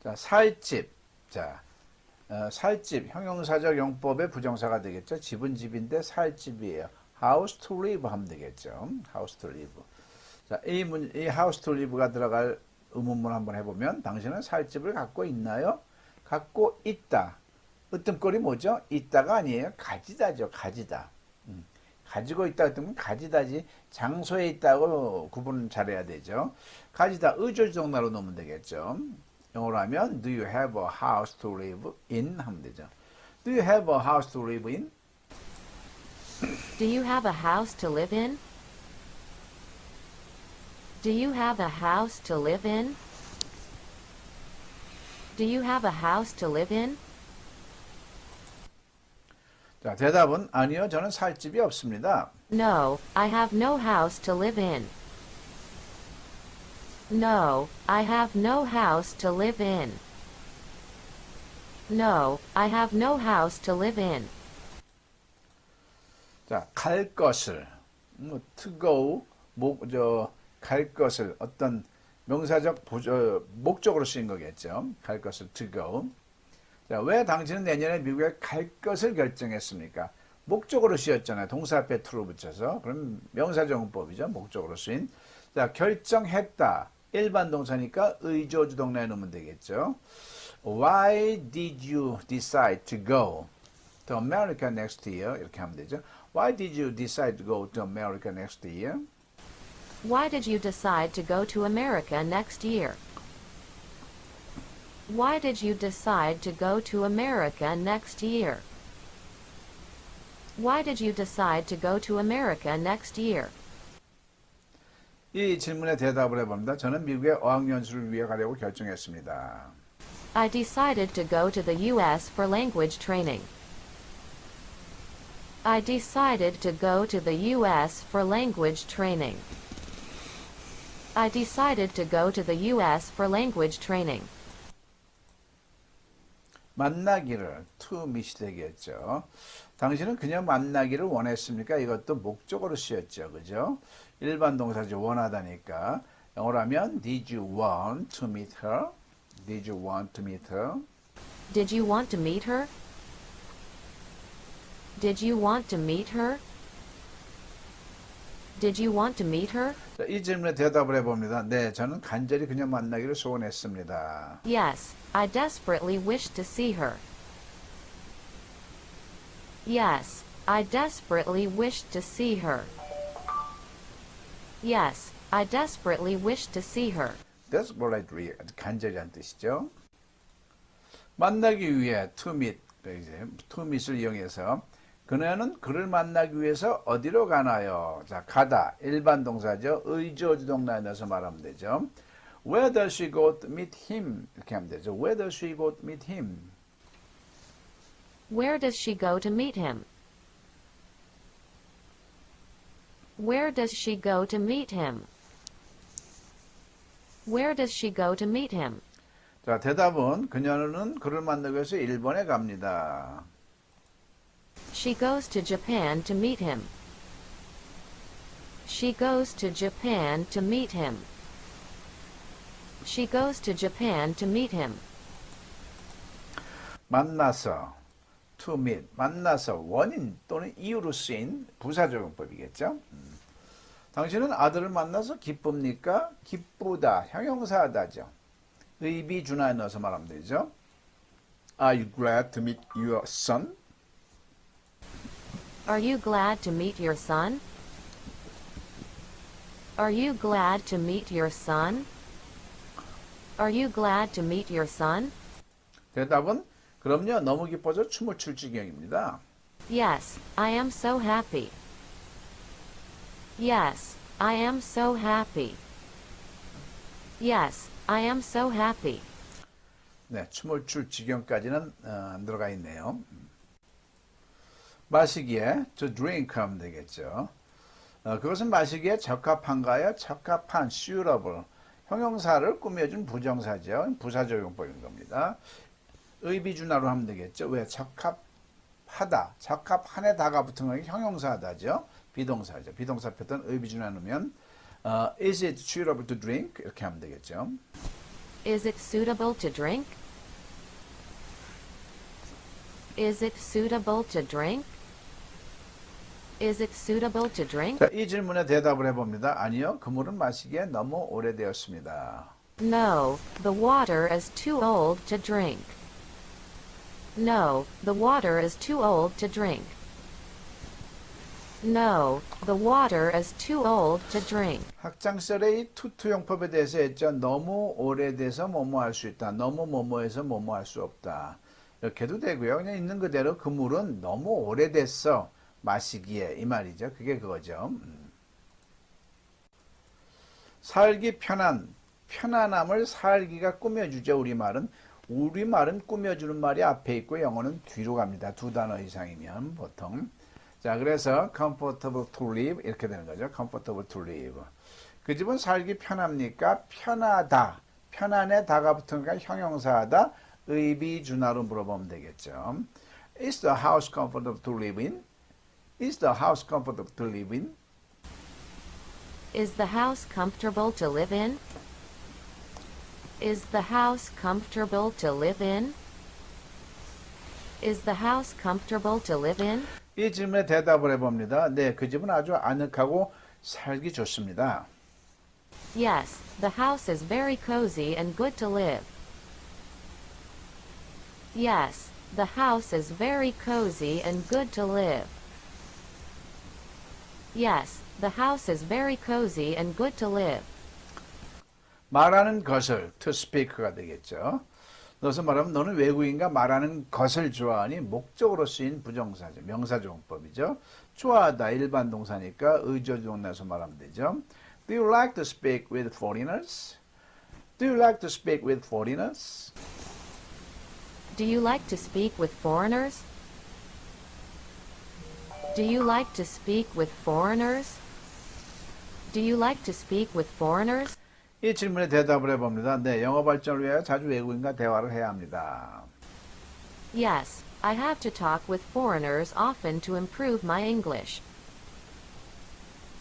자, 살집. 자, 살집, 형용사적 용법의 부정사가 되겠죠. 집은 집인데 살집이에요. house to live 하면 되겠죠. house to live. 자, 이 house to live가 들어갈 의문문 한번 해보면 당신은 살집을 갖고 있나요? 갖고 있다. 으뜸꼴이 뭐죠? 있다가 아니에요. 가지다죠. 가지다. 가지고 있다 으뜸은 가지다지 장소에 있다고 구분 잘해야 되죠. 가지다 의조주동사로 놓으면 되겠죠. 영어로 하면 Do you have a house to live in? 하면 되죠. Do you have a house to live in? Do you have a house to live in? Do you have a house to live in? Do you have a house to live in? 자, 대답은 아니요. 저는 살 집이 없습니다. No, I have no house to live in. No, I have no house to live in. No, I have no house to live in. 자, 갈 것을 to go 갈 것을 어떤 명사적 목적으로 쓰인 거겠죠. 갈 것을 to go. 자, 왜 당신은 내년에 미국에 갈 것을 결정했습니까? 목적으로 쓰였잖아요. 동사 앞에 to를 붙여서. 그럼 명사정법이죠. 목적으로 쓰인. 자, 결정했다. 일반 동사니까 의조주동사에 넣으면 되겠죠. Why did you decide to go to America next year? 이렇게 하면 되죠. Why did you decide to go to America next year? Why did you decide to go to America next year? Why did you decide to go to America next year? Why did you decide to go to America next year? 이 질문에 대답을 해봅니다. 저는 미국에 어학연수를 위해 가려고 결정했습니다. I decided to go to the U.S. for language training. I decided to go to the U.S. for language training. I decided to go to the U.S. for language training. 만나기를 to meet이 되겠죠. 당신은 그녀 만나기를 원했습니까? 이것도 목적어로 쓰였죠. 그죠? 일반 동사죠. 원하다니까. 영어로 하면 Did you want to meet her? Did you want to meet her? Did you want to meet her? Did you want to meet her? Did you want to meet her? 자, 이 질문에 대답을 해봅니다. 네, 저는 간절히 그녀 만나기를 소원했습니다. Yes, I desperately wished to see her. Yes, I desperately wished to see her. Yes, I desperately wished to see her. desperately 간절히 한 뜻이죠. 만나기 위해 to meet, 이제 to meet을 이용해서 그녀는 그를 만나기 위해서 어디로 가나요? 자, 가다 일반 동사죠. 의지어주 동사에 넣어서 말하면 되죠. Where does she go to meet him? 이렇게 하면 되죠. Where does she go to meet him? Where does she go to meet him? Where does she go to meet him? Where does she go to meet him? 자, 대답은 그녀는 그를 만나기 위해서 일본에 갑니다. She goes to Japan to meet him. She goes to Japan to meet him. She goes to Japan to meet him. 만나서 to meet, 만나서 원인 또는 이유로 쓰인 부사적용법이겠죠. 당신은 아들을 만나서 기쁩니까? 기쁘다, 형용사하다죠. 의비 준하에 넣어서 말하면 되죠. Are you glad to meet your son? Are you glad to meet your son? Are you glad to meet your son? Are you glad to meet your son? 대답은 그럼요, 너무 기뻐서 춤을 출 지경입니다. Yes, I am so happy. Yes, I am so happy. Yes, I am so happy. 네, 춤을 출 지경까지는 안 들어가 있네요. 마시기에 to drink 하면 되겠죠. 그것은 마시기에 적합한가요? 적합한, suitable. 형용사를 꾸며준 부정사죠. 부사적용법인 겁니다. 의비준하로 하면 되겠죠. 왜? 적합하다. 적합한에 다가 붙은 거 형용사다죠. 비동사죠. 비동사 표현 의비준하 넣으면 is it suitable to drink? 이렇게 하면 되겠죠. Is it suitable to drink? Is it suitable to drink? Is it suitable to drink? 자, 이 질문에 대답을 해봅니다. 아니요, 그 물은 마시기에 너무 오래되었습니다. No, the water is too old to drink. No, the water is too old to drink. No, the water is too old to drink. 학창시절에 이 투투용법에 대해서 했죠. 너무 오래돼서 뭐뭐 할 수 있다. 너무 뭐뭐해서 뭐뭐 할 수 없다. 이렇게도 되고요. 그냥 있는 그대로 그 물은 너무 오래됐어. 마시기에 이 말이죠. 그게 그거죠. 살기 편한, 편안함을 살기가 꾸며주죠. 우리말은 꾸며주는 말이 앞에 있고 영어는 뒤로 갑니다. 두 단어 이상이면 보통. 자, 그래서 comfortable to live 이렇게 되는 거죠. comfortable to live. 그 집은 살기 편합니까? 편하다. 편안에 다가 붙으니까 형용사하다. 의비준하로 물어보면 되겠죠. Is the house comfortable to live in? Is the house comfortable to live in? Is the house comfortable to live in? Is the house comfortable to live in? Is the house comfortable to live in? 이 질문에 대답을 해봅니다. 네, 그 집은 아주 아늑하고 살기 좋습니다. Yes, the house is very cozy and good to live. Yes, the house is very cozy and good to live. Yes, the house is very cozy and good to live. 말하는 것을 to speak가 되겠죠. 넣어서 말하면 너는 외국인과 말하는 것을 좋아하니 목적으로 쓰인 부정사죠. 명사조용법이죠. 좋아하다 일반 동사니까 의조동나서 말하면 되죠. Do you like to speak with foreigners? Do you like to speak with foreigners? Do you like to speak with foreigners? Do you like to speak with foreigners? Do you like to speak with foreigners? 이 질문에 대답을 해봅니다. 네, 영어 발전을 위하여 자주 외국인과 대화를 해야 합니다. Yes, I have to talk with foreigners often to improve my English.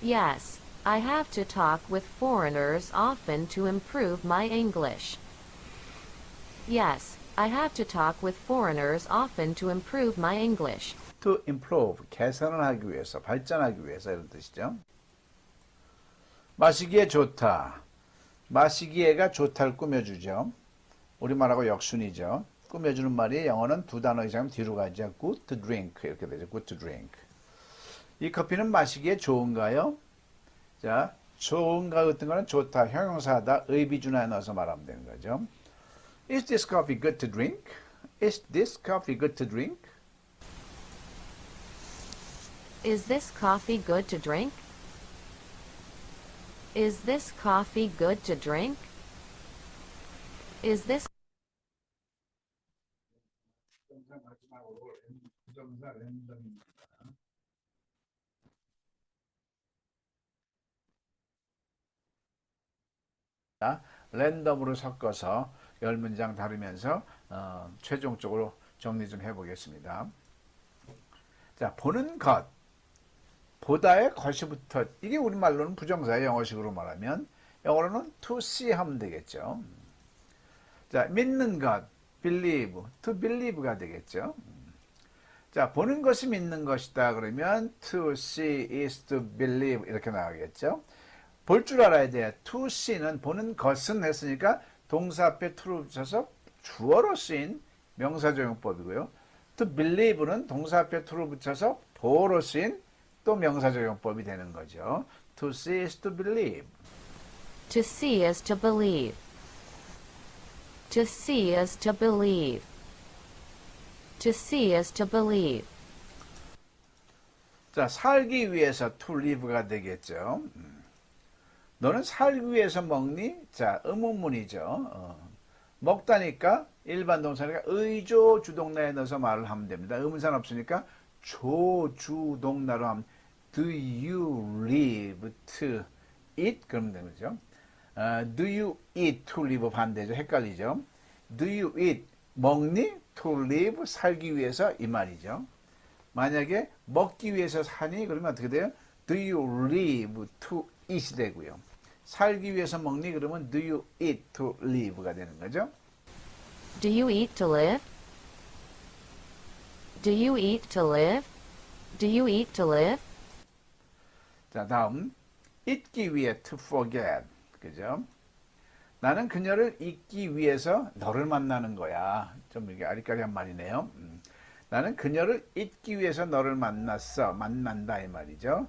Yes, I have to talk with foreigners often to improve my English. Yes, I have to talk with foreigners often to improve my English. To improve, 개선을 하기 위해서, 발전하기 위해서 이런 뜻이죠. 마시기에 좋다. 마시기에가 좋다를 꾸며주죠. 우리말하고 역순이죠. 꾸며주는 말이 영어는 두 단어 이상 뒤로 가죠. Good to drink 이렇게 되죠. Good to drink. 이 커피는 마시기에 좋은가요? 자, 좋은가 같은 거는 좋다, 형용사다, 의비준화에 넣어서 말하면 되는 거죠. Is this coffee good to drink? Is this coffee good to drink? Is this coffee good to drink? Is this coffee good to drink? Is this 랜덤으로 섞어서 10문장 다루면서 최종적으로 정리 좀 해보겠습니다. 자, 보는 것. 보다의 것이 붙어. 이게 우리말로는 부정사예요. 영어식으로 말하면. 영어로는 to see 하면 되겠죠. 자, 믿는 것. believe. to believe가 되겠죠. 자, 보는 것이 믿는 것이다. 그러면 to see is to believe 이렇게 나가겠죠. 볼 줄 알아야 돼요. to see는 보는 것은 했으니까 동사 앞에 to를 붙여서 주어로 쓰인 명사적용법이고요. to believe는 동사 앞에 to를 붙여서 보어로 쓰인 또 명사적용법이 되는 거죠. To see is to believe. to see is to believe? To see is to believe. To see is to believe. 자, 살기 위해서 to live가 되겠죠. 너는 살기 위해서 먹니? 자, 의문문이죠. 먹다니까 일반 동사니까 의조 주동나에 넣어서 말을 하면 됩니다. 의문사는 없으니까 조주동나로 하면 Do you live to eat? 그러면 되는 거죠. Do you eat to live 반대죠. 헷갈리죠. Do you eat? 먹니? To live? 살기 위해서 이 말이죠. 만약에 먹기 위해서 사니? 그러면 어떻게 돼요? Do you live to eat이 되고요. 살기 위해서 먹니? 그러면 Do you eat to live가 되는 거죠. Do you eat to live? Do you eat to live? Do you eat to live? 자, 다음 잊기 위해 to forget. 그죠? 나는 그녀를 잊기 위해서 너를 만나는 거야. 좀 이게 아리까리한 말이네요. 나는 그녀를 잊기 위해서 너를 만났어. 만난다 이 말이죠.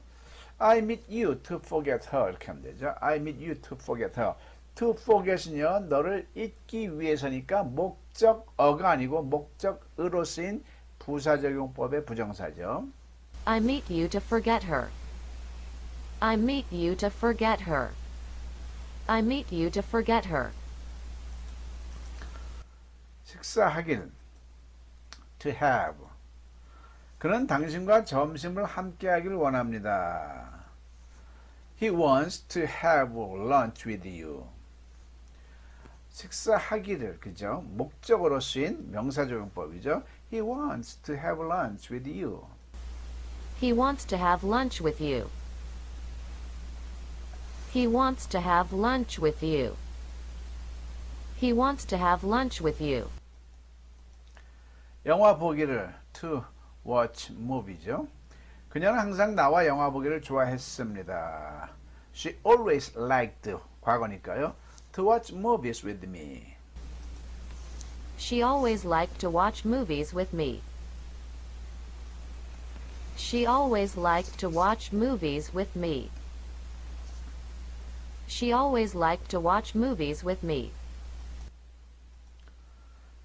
I meet you to forget her 이렇게 하면 되죠. I meet you to forget her. To forget은요, 너를 잊기 위해서니까 목적어가 아니고 목적으로 쓰인 부사적용법의 부정사죠. I meet you to forget her. I meet you to forget her. I meet you to forget her. 식사하기는 to have. 그는 당신과 점심을 함께 하기를 원합니다. He wants to have lunch with you. 식사하기를, 그죠? 목적으로 쓰인 명사적용법이죠. He wants to have lunch with you. He wants to have lunch with you. He wants to have lunch with you. He wants to have lunch with you. 영화 보기를 to watch movie죠. 그녀는 항상 나와 영화 보기를 좋아했습니다. She always liked, 과거니까요. To watch movies with me. She always liked to watch movies with me. She always liked to watch movies with me. She always liked to watch movies with me.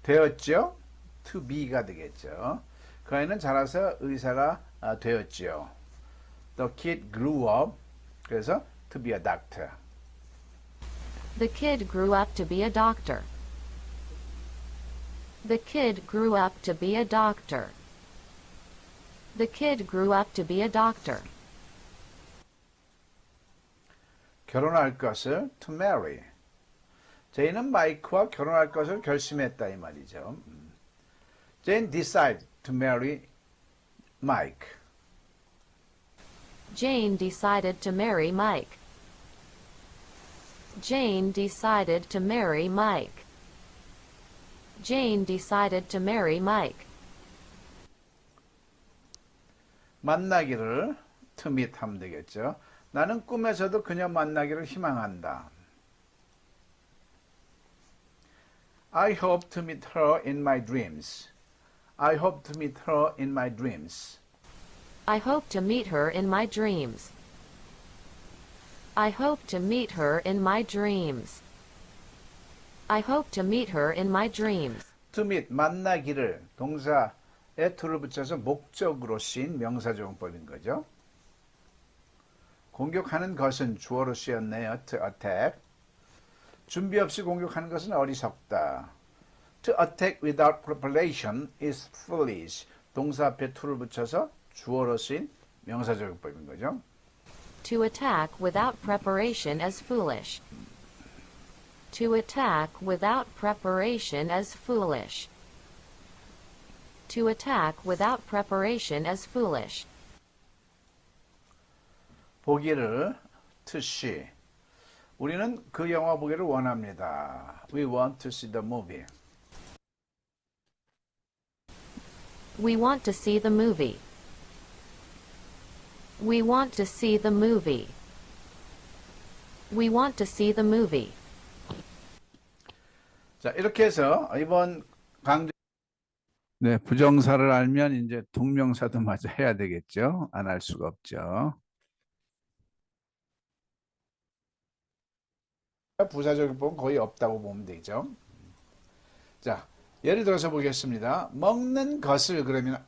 되었죠? To be가 되겠죠. 그 아이는 자라서 의사가 되었죠. The kid grew up. 그래서 to be a doctor. The kid grew up to be a doctor. The kid grew up to be a doctor. The kid grew up to be a doctor. 결혼할 것을 to marry. 제이는 마이크와 결혼할 것을 결심했다 이 말이죠. Jane decided to marry Mike. Jane decided to marry Mike. Jane decided to marry Mike. Jane decided to marry Mike. 만나기를 to meet 하면 되겠죠. 나는 꿈에서도 그녀 만나기를 희망한다. I hope to meet her in my dreams. I hope to meet her in my dreams. I hope to meet her in my dreams. I hope to meet her in my dreams. I hope to meet her in my dreams. To meet 만나기를 동사에 to를 붙여서 목적으로 쓰인 명사조용법인 거죠. 공격하는 것은 주어로 쓰였네요. To attack. 준비 없이 공격하는 것은 어리석다. To attack without preparation is foolish. 동사 앞에 to를 붙여서 주어로 쓰인 명사조용법인 거죠. To attack without preparation is foolish. To attack without preparation is foolish. To attack without preparation is foolish. 보기를 to see. 우리는 그 영화 보기를 원합니다. We want to see the movie. We want to see the movie. We want to see the movie. We want to see the movie. 자, 이렇게 해서 이번 강좌 네, 부정사를 알면 이제 동명사도 마저 해야 되겠죠. 안 할 수가 없죠. 부사적인 법은 거의 없다고 보면 되죠. 자, 예를 들어서 보겠습니다. 먹는 것을 그러면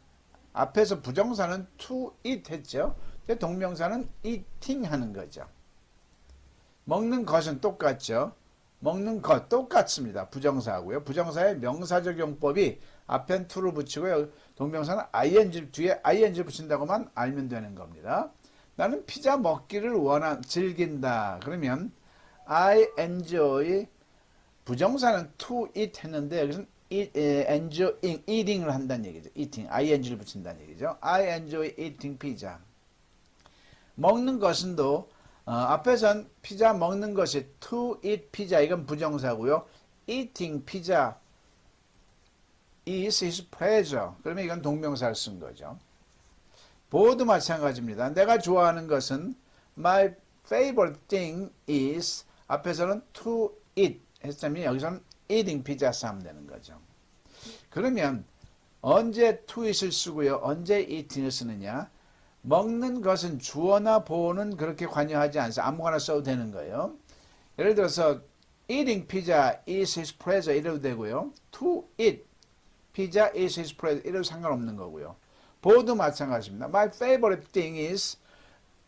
앞에서 부정사는 to eat 했죠. 동명사는 eating 하는 거죠. 먹는 것은 똑같죠. 먹는 것 똑같습니다. 부정사하고요. 부정사의 명사적 용법이 앞엔 to를 붙이고요. 동명사는 ing 뒤에 ing 붙인다고만 알면 되는 겁니다. 나는 피자 먹기를 즐긴다. 그러면 I enjoy 부정사는 to eat 했는데 여기서는 enjoying, eating을 한다는 얘기죠. eating, ing를 붙인다는 얘기죠. I enjoy eating pizza. 먹는 것은도 앞에선 피자 먹는 것이 to eat pizza 이건 부정사고요. eating pizza is his pleasure. 그러면 이건 동명사를 쓴 거죠. 보어도 마찬가지입니다. 내가 좋아하는 것은 my favorite thing is 앞에서는 to eat 했으면 여기서는 eating pizza 하면 되는 거죠. 그러면 언제 to eat을 쓰고요. 언제 eating을 쓰느냐. 먹는 것은 주어나 보어는 그렇게 관여하지 않아서 아무거나 써도 되는 거예요. 예를 들어서 eating pizza is his pleasure 이래도 되고요. to eat pizza is his pleasure 이래도 상관없는 거고요. 보어도 마찬가지입니다. My favorite thing is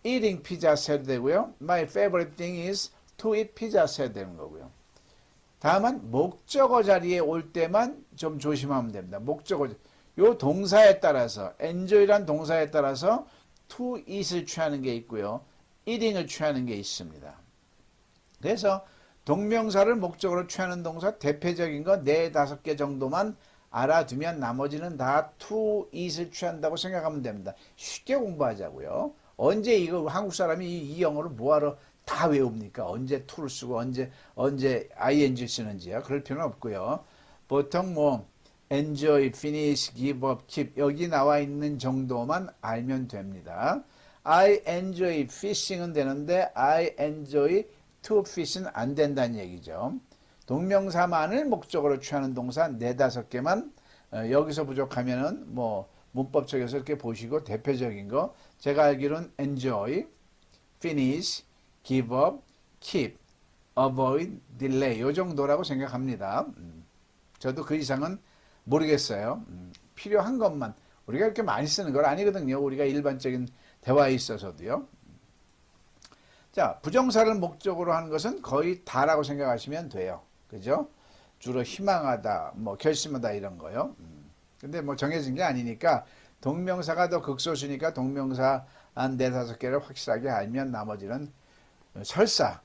eating pizza 해도 되고요. My favorite thing is to eat pizza 해도 되는 거고요. 다만 목적어 자리에 올 때만 좀 조심하면 됩니다. 목적어 요 동사에 따라서 enjoy란 동사에 따라서 to eat을 취하는 게 있고요. eating을 취하는 게 있습니다. 그래서 동명사를 목적으로 취하는 동사 대표적인 거 4-5개 정도만 알아두면 나머지는 다 to eat을 취한다고 생각하면 됩니다. 쉽게 공부하자고요. 언제 이거 한국 사람이 이 영어를 뭐하러 다 외웁니까? 언제 to를 쓰고 언제 ing 쓰는지요. 그럴 필요는 없고요. 보통 뭐 enjoy, finish, give up, keep 여기 나와 있는 정도만 알면 됩니다. I enjoy fishing은 되는데 I enjoy to fish는 안 된다는 얘기죠. 동명사만을 목적으로 취하는 동사 4-5개만 여기서 부족하면은 뭐 문법책에서 이렇게 보시고 대표적인 거 제가 알기로는 enjoy, finish, give up, keep, avoid, delay 요 정도라고 생각합니다. 저도 그 이상은 모르겠어요. 필요한 것만 우리가 이렇게 많이 쓰는 건 아니거든요. 우리가 일반적인 대화에 있어서도요. 자, 부정사를 목적으로 하는 것은 거의 다라고 생각하시면 돼요. 그죠? 주로 희망하다, 뭐 결심하다 이런 거요. 근데 뭐 정해진 게 아니니까 동명사가 더 극소수니까 동명사 한 4-5개를 확실하게 알면 나머지는 설사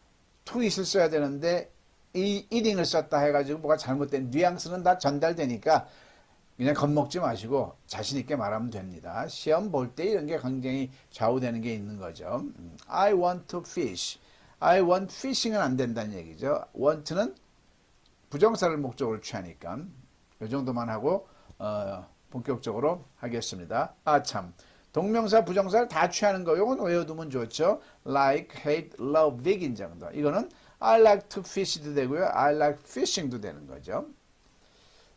투잇을 써야 되는데 이 이링을 썼다 해가지고 뭐가 잘못된 뉘앙스는 다 전달되니까 그냥 겁먹지 마시고 자신 있게 말하면 됩니다. 시험 볼 때 이런 게 굉장히 좌우되는 게 있는 거죠. I want to fish. I want fishing은 안 된다는 얘기죠. want는 부정사를 목적으로 취하니까 이 정도만 하고 본격적으로 하겠습니다. 아 참, 동명사 부정사를 다 취하는 거 이건 외워두면 좋죠. like, hate, love, begin 정도. 이거는 I like to fish도 되고요. I like fishing도 되는 거죠.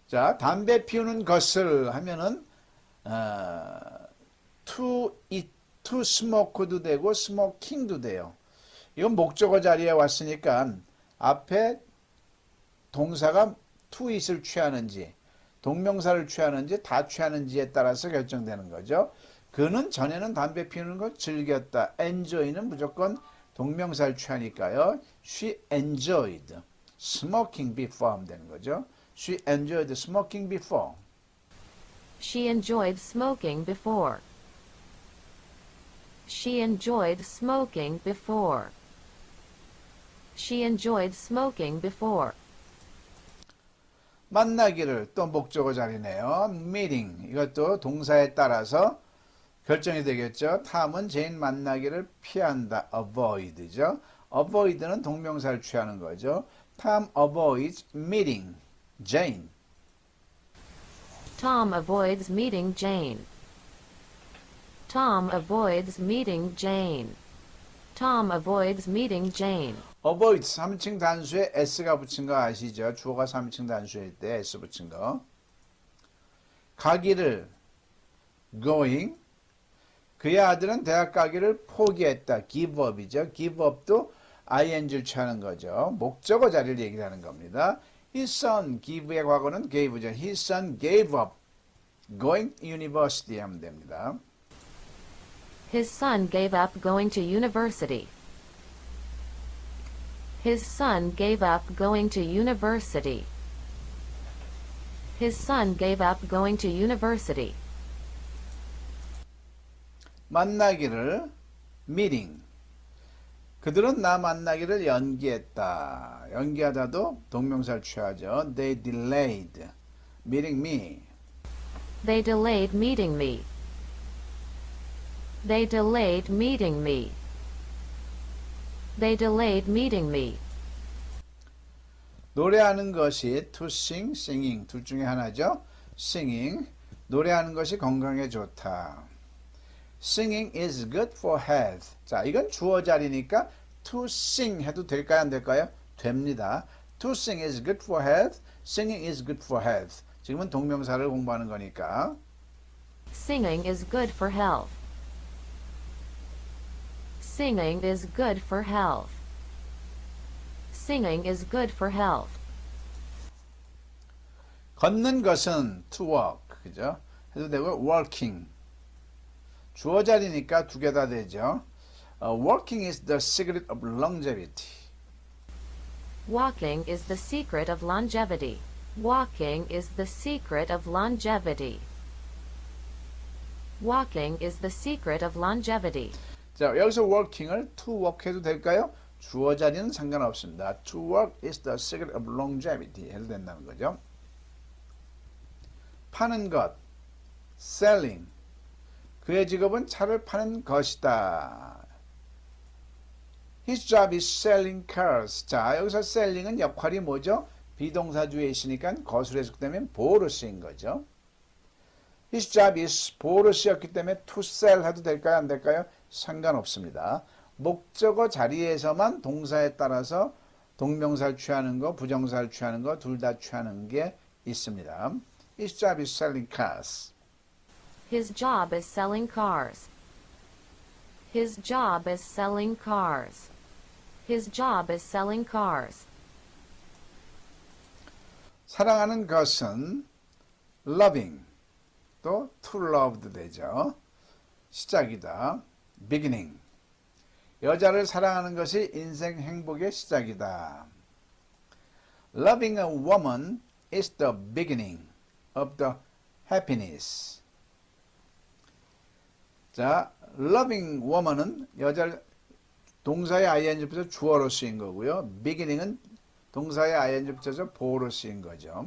자, 담배 피우는 것을 하면은 to eat, to smoke도 되고 smoking도 돼요. 이건 목적어 자리에 왔으니까 앞에 동사가 to eat을 취하는지 동명사를 취하는지 다 취하는지에 따라서 결정되는 거죠. 그는 전에는 담배 피우는 걸 즐겼다. enjoy는 무조건 동명사를 취하니까요. She enjoyed smoking before 하면 되는 거죠. She enjoyed smoking before. She enjoyed smoking before. She enjoyed smoking before. She enjoyed smoking before. 만나기를 또 목적어 자리네요. meeting 이것도 동사에 따라서 결정이 되겠죠. 탐은 제인 만나기를 피한다. avoid죠. avoid는 동명사를 취하는 거죠. Tom avoids meeting Jane. Tom avoids meeting Jane. Tom avoids meeting Jane. Tom avoids meeting Jane. avoid 3층 단수에 s가 붙인 거 아시죠? 주어가 3층 단수일 때 s 붙인 거. 가기를 going. 그의 아들은 대학 가기를 포기했다. give up이죠. give up도 ing를 취하는 거죠. 목적어 자리를 얘기하는 겁니다. His son, give의 과거는 gave죠. His son gave up going university 하면 됩니다. His son gave up going to university. His son gave up going to university. His son gave up going to university. 만나기를 meeting. 그들은 나 만나기를 연기했다. 연기하다도 동명사를 취하죠. They delayed meeting me. They delayed meeting me. They delayed meeting me. They delayed meeting me. 노래하는 것이 to sing, singing 둘 중에 하나죠. singing, 노래하는 것이 건강에 좋다. Singing is good for health. 자, 이건 주어 자리니까 to sing 해도 될까요? 안 될까요? 됩니다. To sing is good for health. Singing is good for health. 지금은 동명사를 공부하는 거니까. Singing is good for health. Singing is good for health. Singing is good for health. 걷는 것은 to walk. 그죠? 해도 되고 walking. 주어 자리니까 두 개 다 되죠. Walking is the secret of longevity. Walking is the secret of longevity. Walking is the secret of longevity. Walking is the secret of longevity. 자, 여기서 walking을 to walk 해도 될까요? 주어 자리는 상관없습니다. To work is the secret of longevity 해도 된다는 거죠. 파는 것, selling. 그의 직업은 차를 파는 것이다. His job is selling cars. 자, 여기서 selling은 역할이 뭐죠? 비동사주에 있으니까 거슬에 해석되면 보호로 쓰인 거죠. His job is 보호로 쓰였기 때문에 to sell 해도 될까요? 안 될까요? 상관없습니다. 목적어 자리에서만 동사에 따라서 동명사를 취하는 거, 부정사를 취하는 거 둘 다 취하는 게 있습니다. His job is selling cars. His job is selling cars. His job is selling cars. His job is selling cars. 사랑하는 것은 loving, 또 to love도 되죠. 시작이다. beginning. 여자를 사랑하는 것이 인생 행복의 시작이다. Loving a woman is the beginning of the happiness. 자, loving woman은 여자를 동사의 ing 붙여서 주어로 쓰인 거고요. beginning은 동사의 ing 붙여서 보어로 쓰인 거죠.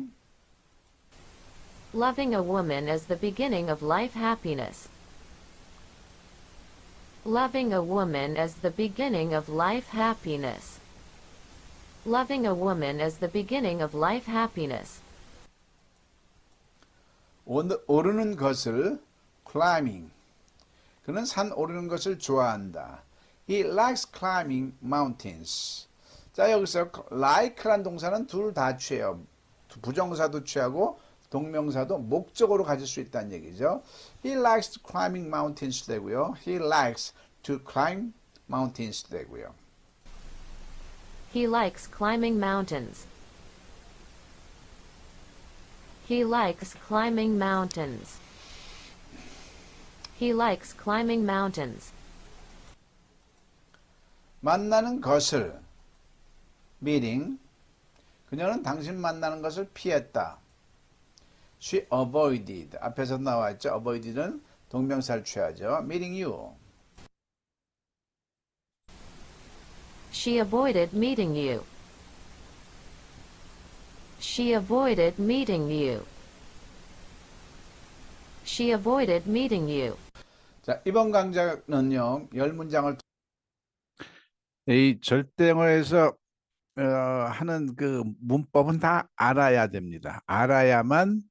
Loving a woman is the beginning of life happiness. Loving a woman is the beginning of life happiness. Loving a woman is the beginning of life happiness. 오르는 것을 climbing. 그는 산 오르는 것을 좋아한다. He likes climbing mountains. 자, 여기서 like란 동사는 둘 다 취해요. 부정사도 취하고 동명사도 목적으로 가질 수 있다는 얘기죠. He likes climbing mountains 되고요. He likes to climb mountains 되고요. He likes climbing mountains. He likes climbing mountains. He likes climbing mountains. 만나는 것을 meeting. 그녀는 당신 만나는 것을 피했다. She avoided. 앞에서 나왔죠. avoided는 동명사를 취하죠. meeting you. She avoided meeting you. She avoided meeting you. She avoided meeting you. 자, 이번 강좌는요. 10문장을 이 절대어에서 하는 그 문법은 다 알아야 됩니다. 알아야만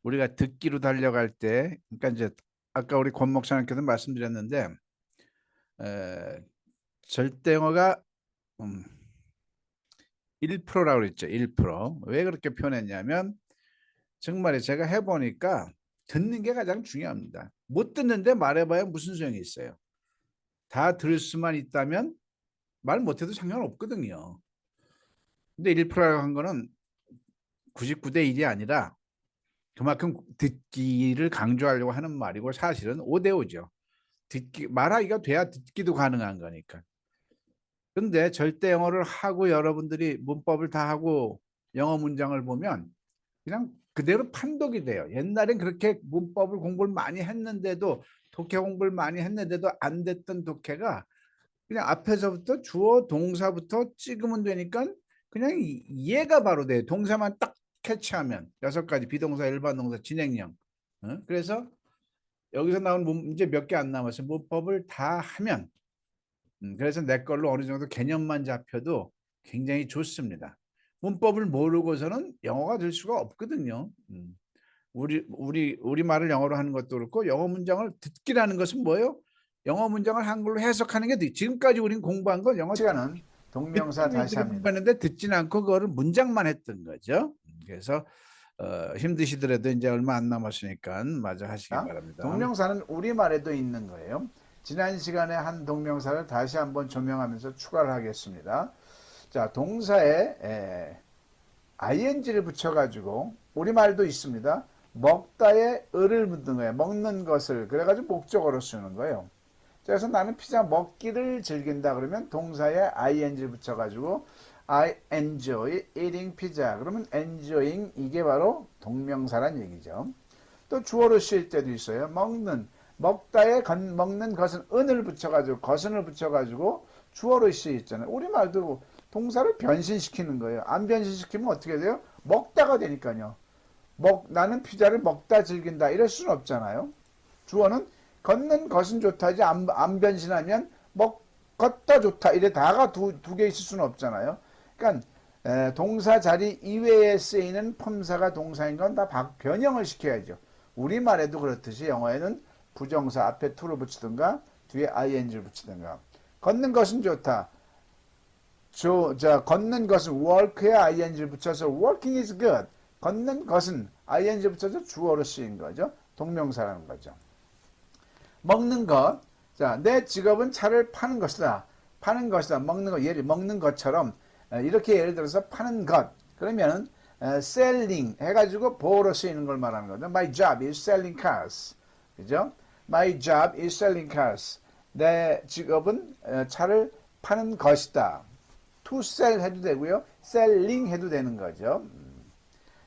우리가 듣기로 달려갈 때, 그러니까 이제 아까 우리 권 목사님께도 말씀드렸는데 절대어가 1%라고 그랬죠. 1%. 왜 그렇게 표현했냐면 정말 제가 해보니까 듣는 게 가장 중요합니다. 못 듣는데 말해봐야 무슨 소용이 있어요. 다 들을 수만 있다면 말 못해도 상관없거든요. 근데 1%라고 한 거는 99대 1이 아니라 그만큼 듣기를 강조하려고 하는 말이고 사실은 5대 5죠. 말하기가 돼야 듣기도 가능한 거니까. 근데 절대 영어를 하고 여러분들이 문법을 다 하고 영어 문장을 보면 그냥 그대로 판독이 돼요. 옛날엔 그렇게 문법을 공부를 많이 했는데도 독해 공부를 많이 했는데도 안 됐던 독해가 그냥 앞에서부터 주어 동사부터 찍으면 되니까 그냥 이해가 바로 돼요. 동사만 딱 캐치하면 6가지 비동사, 일반 동사, 진행형. 그래서 여기서 나온 문제 몇 개 안 남았어요. 문법을 다 하면 그래서 내 걸로 어느 정도 개념만 잡혀도 굉장히 좋습니다. 문법을 모르고서는 영어가 될 수가 없거든요. 우리 말을 영어로 하는 것도 그렇고 영어 문장을 듣기라는 것은 뭐예요? 영어 문장을 한글로 해석하는 게 지금까지 우리는 공부한 건 영어 시간은 동명사 다시 합니다. 했는데 듣지는 않고 그거를 문장만 했던 거죠. 그래서 힘드시더라도 이제 얼마 안 남았으니까 마저 하시기 바랍니다. 동명사는 우리말에도 있는 거예요. 지난 시간에 한 동명사를 다시 한번 조명하면서 추가를 하겠습니다. 자, 동사에 ing를 붙여가지고 우리말도 있습니다. 먹다에 을을 묻는 거예요. 먹는 것을 그래가지고 목적어로 쓰는 거예요. 그래서 나는 피자 먹기를 즐긴다 그러면 동사에 ing를 붙여가지고 I enjoy eating pizza. 그러면 enjoying 이게 바로 동명사란 얘기죠. 또 주어로 쓰일 때도 있어요. 먹다에 먹는 것은 은을 붙여가지고 것은을 붙여가지고 주어로 쓰였잖아요. 우리말도 동사를 변신시키는 거예요. 안 변신시키면 어떻게 돼요? 먹다가 되니까요. 나는 피자를 먹다 즐긴다 이럴 수는 없잖아요. 주어는 걷는 것은 좋다지 안 변신하면 걷다 좋다 이래 다가 두 개 있을 수는 없잖아요. 그러니까 동사 자리 이외에 쓰이는 펌사가 동사인 건 다 변형을 시켜야죠. 우리말에도 그렇듯이 영어에는 부정사 앞에 to를 붙이든가 뒤에 ing를 붙이든가. 걷는 것은 좋다. 걷는 것은 work에 ing를 붙여서 working is good. 걷는 것은 ing를 붙여서 주어로 쓰인 거죠. 동명사라는 거죠. 먹는 것. 자, 내 직업은 차를 파는 것이다. 파는 것이다. 먹는 것. 먹는 것처럼 이렇게 예를 들어서 파는 것. 그러면은 selling 해가지고 보어로 쓰이는 걸 말하는 거죠. My job is selling cars. 그죠? My job is selling cars. 내 직업은 차를 파는 것이다. to sell 해도 되고요. selling 해도 되는 거죠.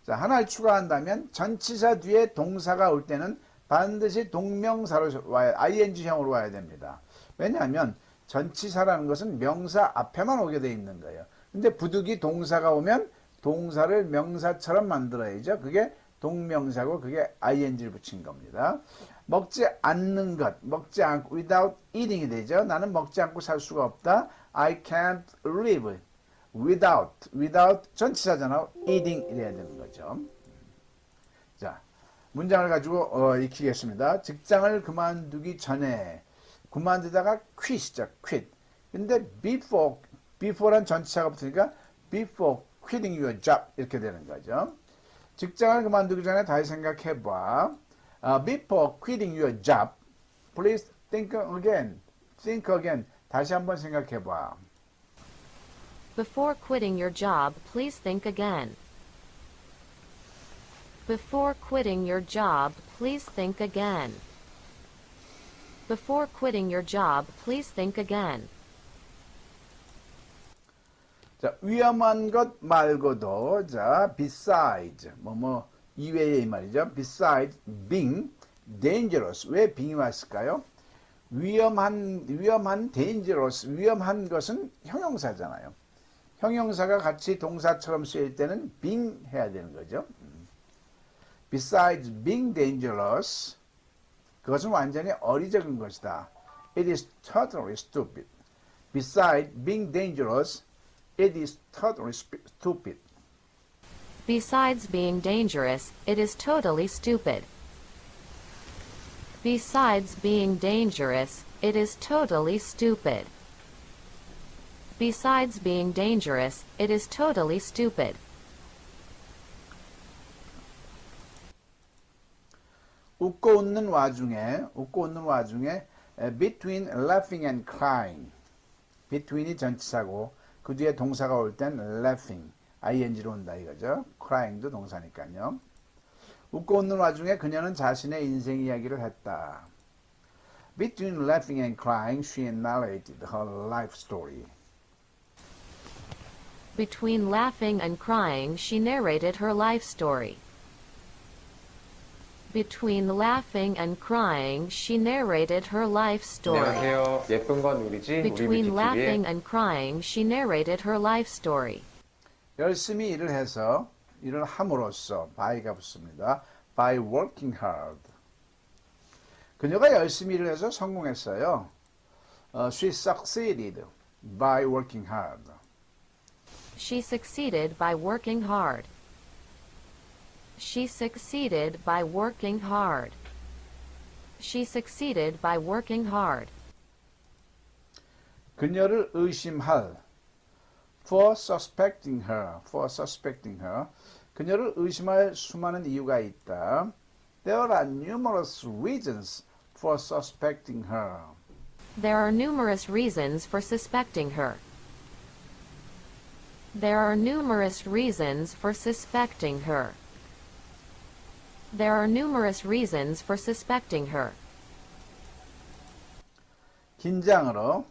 자, 하나를 추가한다면 전치사 뒤에 동사가 올 때는 반드시 동명사로 와야, ing형으로 와야 됩니다. 왜냐하면 전치사라는 것은 명사 앞에만 오게 돼 있는 거예요. 근데 부득이 동사가 오면 동사를 명사처럼 만들어야죠. 그게 동명사고 그게 ing를 붙인 겁니다. 먹지 않는 것, 먹지 않고 without eating이 되죠. 나는 먹지 않고 살 수가 없다. I can't live without 전치사잖아. eating 이래야 되는 거죠. 자, 문장을 가지고 익히겠습니다. 직장을 그만두기 전에 그만두다가 quit이죠. quit. 근데 before란 전치사가 붙으니까 before quitting your job 이렇게 되는 거죠. 직장을 그만두기 전에 다시 생각해봐. Before quitting your job, please think again. Think again. 다시 한번 생각해봐. Before quitting your job, please think again. Before quitting your job, please think again. Before quitting your job, please think again. 자, 위험한 것 말고도 자, besides 이외에 이 말이죠. besides being dangerous. 왜 being이 왔을까요? 위험한 dangerous. 위험한 것은 형용사잖아요. 형용사가 같이 동사처럼 쓰일 때는 being 해야 되는 거죠. Besides being dangerous, 그것은 완전히 어리석은 것이다. It is totally stupid. Besides being dangerous, it is totally stupid. Besides being dangerous, it is totally stupid. Besides being dangerous, it is totally stupid. Besides being dangerous, it is totally stupid. 웃고 웃는 와중에 between laughing and crying. between이 전치사고 그 뒤에 동사가 올 땐 laughing, ing로 온다 이거죠. crying도 동사니까요. 웃고 웃는 와중에 그녀는 자신의 인생 이야기를 했다. Between laughing and crying, she narrated her life story. Between laughing and crying, she narrated her life story. Between laughing and crying, she narrated her life story. 안녕하세요. 예쁜 건 우리지. 우리 Between 뷰티 laughing TV의 and crying, she narrated her life story. 열심히 일을 해서 일을 함으로써 by가 붙습니다. by working hard. 그녀가 열심히 일을 해서 성공했어요. She succeeded by working hard. She succeeded by working hard. She succeeded by working hard. She succeeded by working hard. 그녀를 의심할 for suspecting her. 그녀를 의심할 수많은 이유가 있다. There are numerous reasons for suspecting her. There are numerous reasons for suspecting her. There are numerous reasons for suspecting her. There are numerous reasons for suspecting her. 긴장으로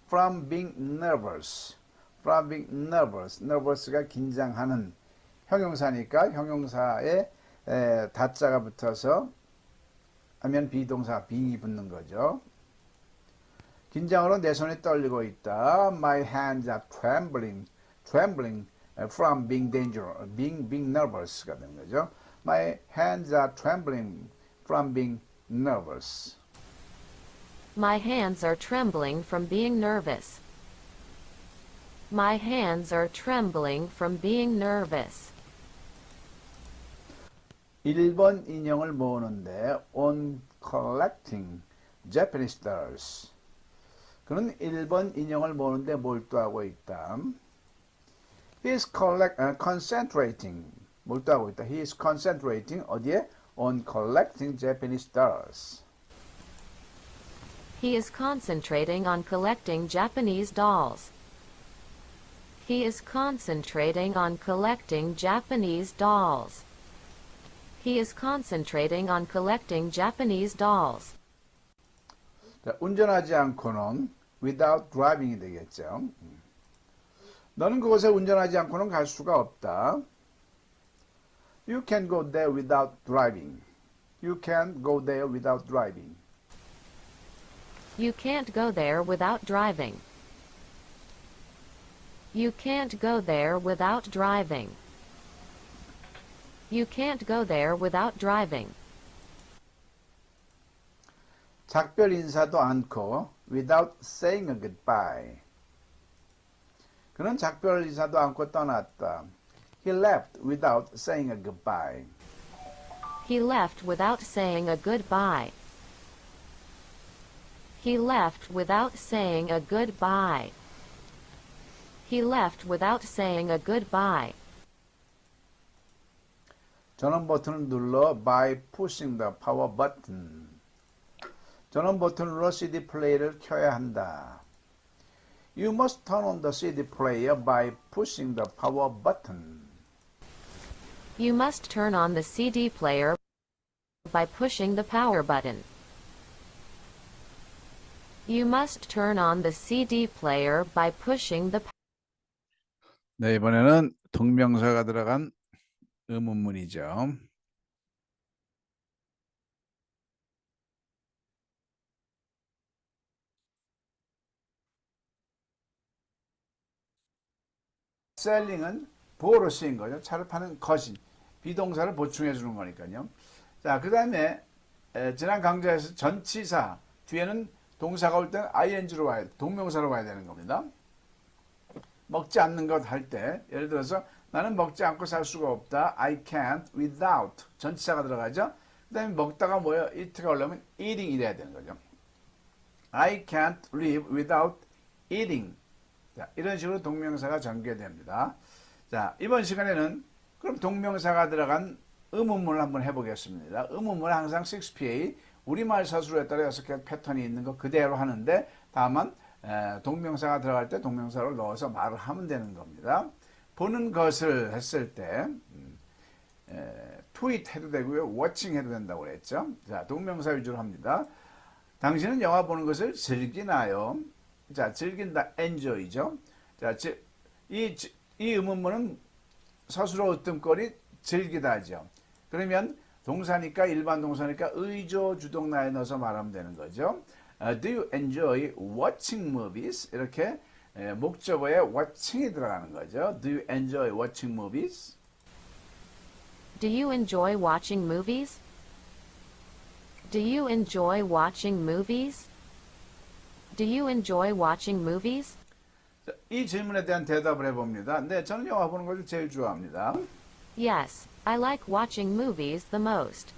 from being nervous. nervous가 긴장하는 형용사니까 형용사에 다자가 붙어서 하면 비동사 being이 붙는 거죠. 긴장으로 내 손이 떨리고 있다. My hands are trembling from being nervous가 되는 거죠. My hands are trembling from being nervous. My hands are trembling from being nervous. My hands are trembling from being nervous. 1번 인형을 모으는데 on collecting Japanese dolls. 그는 1번 인형을 모으는데 몰두하고 있다. He is concentrating. 몰두하고 있다. He is concentrating 어디에? On collecting Japanese dolls. He is concentrating on collecting Japanese dolls. He is concentrating on collecting Japanese dolls. He is concentrating on collecting Japanese dolls. 자, 운전하지 않고는 without driving이 되겠죠. 너는 그곳에 운전하지 않고는 갈 수가 없다. You can go there without driving. You can go there without driving. You can't go there without driving. You can't go there without driving. You can't go there without driving. 작별 인사도 않고 without saying a goodbye. 그는 작별 인사도 않고 떠났다. He left without saying a goodbye. He left without saying a goodbye. He left without saying a goodbye. He left without saying a goodbye. 전원 버튼을 눌러 by pushing the power button. 전원 버튼을 눌러 CD 플레이를 켜야 한다. You must turn on the CD player by pushing the power button. You must turn on the CD player by pushing the power button. You must turn on the CD player by pushing the 네, 이번에는 동명사가 들어간 의문문이죠. 셀링은 보어로 쓰인 거죠. 차를 파는 것이 비동사를 보충해 주는 거니까요. 자, 그 다음에 지난 강좌에서 전치사 뒤에는 동사가 올 때는 ing로 와야 동명사로 와야 되는 겁니다. 먹지 않는 것 할 때 예를 들어서 나는 먹지 않고 살 수가 없다. I can't without 전치사가 들어가죠. 그 다음에 먹다가 뭐예요? eat가 오려면 eating 이래야 되는 거죠. I can't live without eating. 자, 이런 식으로 동명사가 전개됩니다. 자, 이번 시간에는 그럼 동명사가 들어간 의문문을 한번 해보겠습니다. 의문문은 항상 6PA 우리말 서술에 따라 6개 패턴이 있는 거 그대로 하는데 다만 동명사가 들어갈 때 동명사를 넣어서 말을 하면 되는 겁니다. 보는 것을 했을 때 to it 해도 되고요. watching 해도 된다고 그랬죠. 자, 동명사 위주로 합니다. 당신은 영화 보는 것을 즐기나요? 자, 즐긴다, enjoy죠. 자, 이 의문문은 서술어 으뜸거리 즐기다죠. 그러면 동사니까 일반 동사니까 의조 주동나에 넣어서 말하면 되는 거죠. Do you enjoy watching movies? 이렇게 목적어에 watching이 들어가는 거죠. Do you enjoy watching movies? Do you enjoy watching movies? Do you enjoy watching movies? Do you enjoy watching movies? 자, 이 질문에 대한 대답을 해봅니다. 네, 저는 영화 보는 것을 제일 좋아합니다. Yes, I like watching movies the most.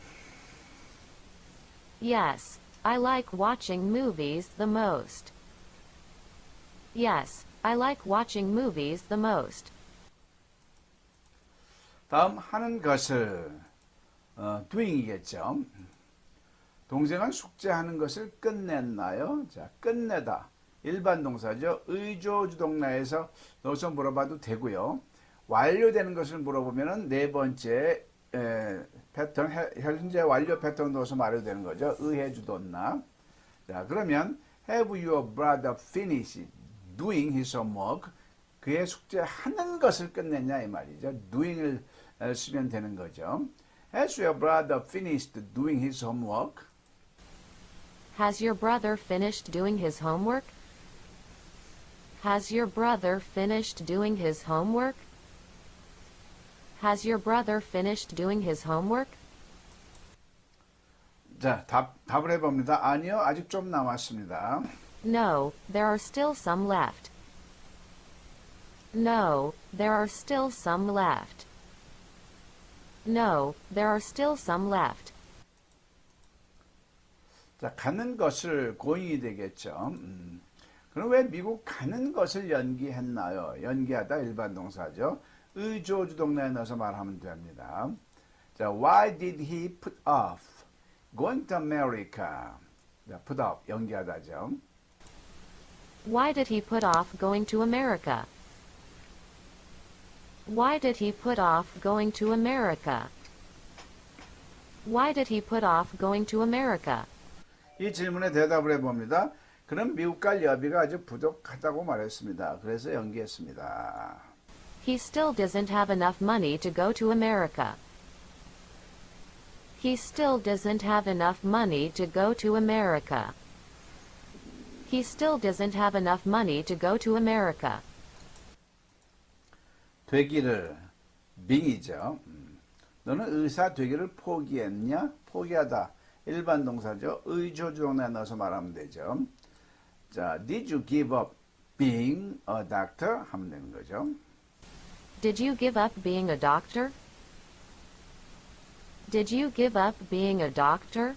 Yes, I like watching movies the most. Yes, I like watching movies the most. 다음 하는 것을 doing이겠죠. 동생은 숙제하는 것을 끝냈나요? 자, 끝내다. 일반 동사죠. 의조 주동나에서 넣어서 물어봐도 되고요. 완료되는 것을 물어보면은 네 번째 패턴, 현재 완료 패턴 넣어서 말해도 되는 거죠. 의해 주뒀나. 자, 그러면 have your brother finished doing his homework? 그의 숙제하는 것을 끝냈냐 이 말이죠. doing을 쓰면 되는 거죠. Has your brother finished doing his homework? Has your brother finished doing his homework? Has your brother finished doing his homework? Has your brother finished doing his homework? 자, 답을 해봅니다. 아니요, 아직 좀 남았습니다. No, there are still some left. No, there are still some left. No, there are still some left. 자, 가는 것을 고잉이 되겠죠. 그럼 왜 미국 가는 것을 연기했나요? 연기하다 일반 동사죠. 의조 주동나에 넣어서 말하면 됩니다. 자, why did he put off going to America? 자, put off 연기하다죠. Why did he put off going to America? Why did he put off going to America? Why did he put off going to America? 이 질문에 대답을 해봅니다. 그는 미국 갈 여비가 아주 부족하다고 말했습니다. 그래서 연기했습니다. He still doesn't have enough money to go to America. He still doesn't have enough money to go to America. He still doesn't have enough money to go to America. 되기를 being이죠. 너는 의사 되기를 포기했냐? 포기하다. 일반 동사죠. 의조주동사에 넣어서 말하면 되죠. 자, did you give up being a doctor? 하면 되는 거죠. Did you give up being a doctor? Did you give up being a doctor?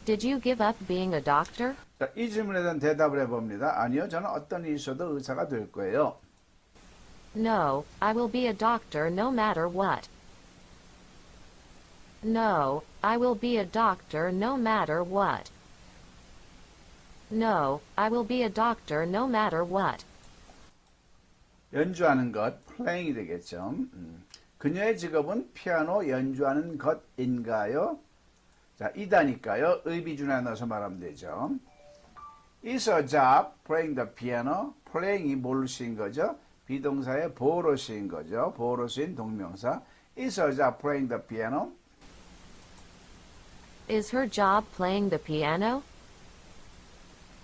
Did you give up being a doctor? 자, 이 질문에 대한 대답을 해봅니다. 아니요, 저는 어떤 일이 있어도 의사가 될 거예요. No, I will be a doctor no matter what. No, I will be a doctor no matter what. No, I will be a doctor no matter what. 연주하는 것, playing이 되겠죠. 그녀의 직업은 피아노 연주하는 것인가요? 자, 이다니까요. 의비준에 넣어서 말하면 되죠. Is a job playing the piano? playing이 뭘로 쓰인 거죠? 비동사의 보어로 쓰인 거죠. 보어로 쓰인 동명사. Is a job playing the piano? Is her job playing the piano?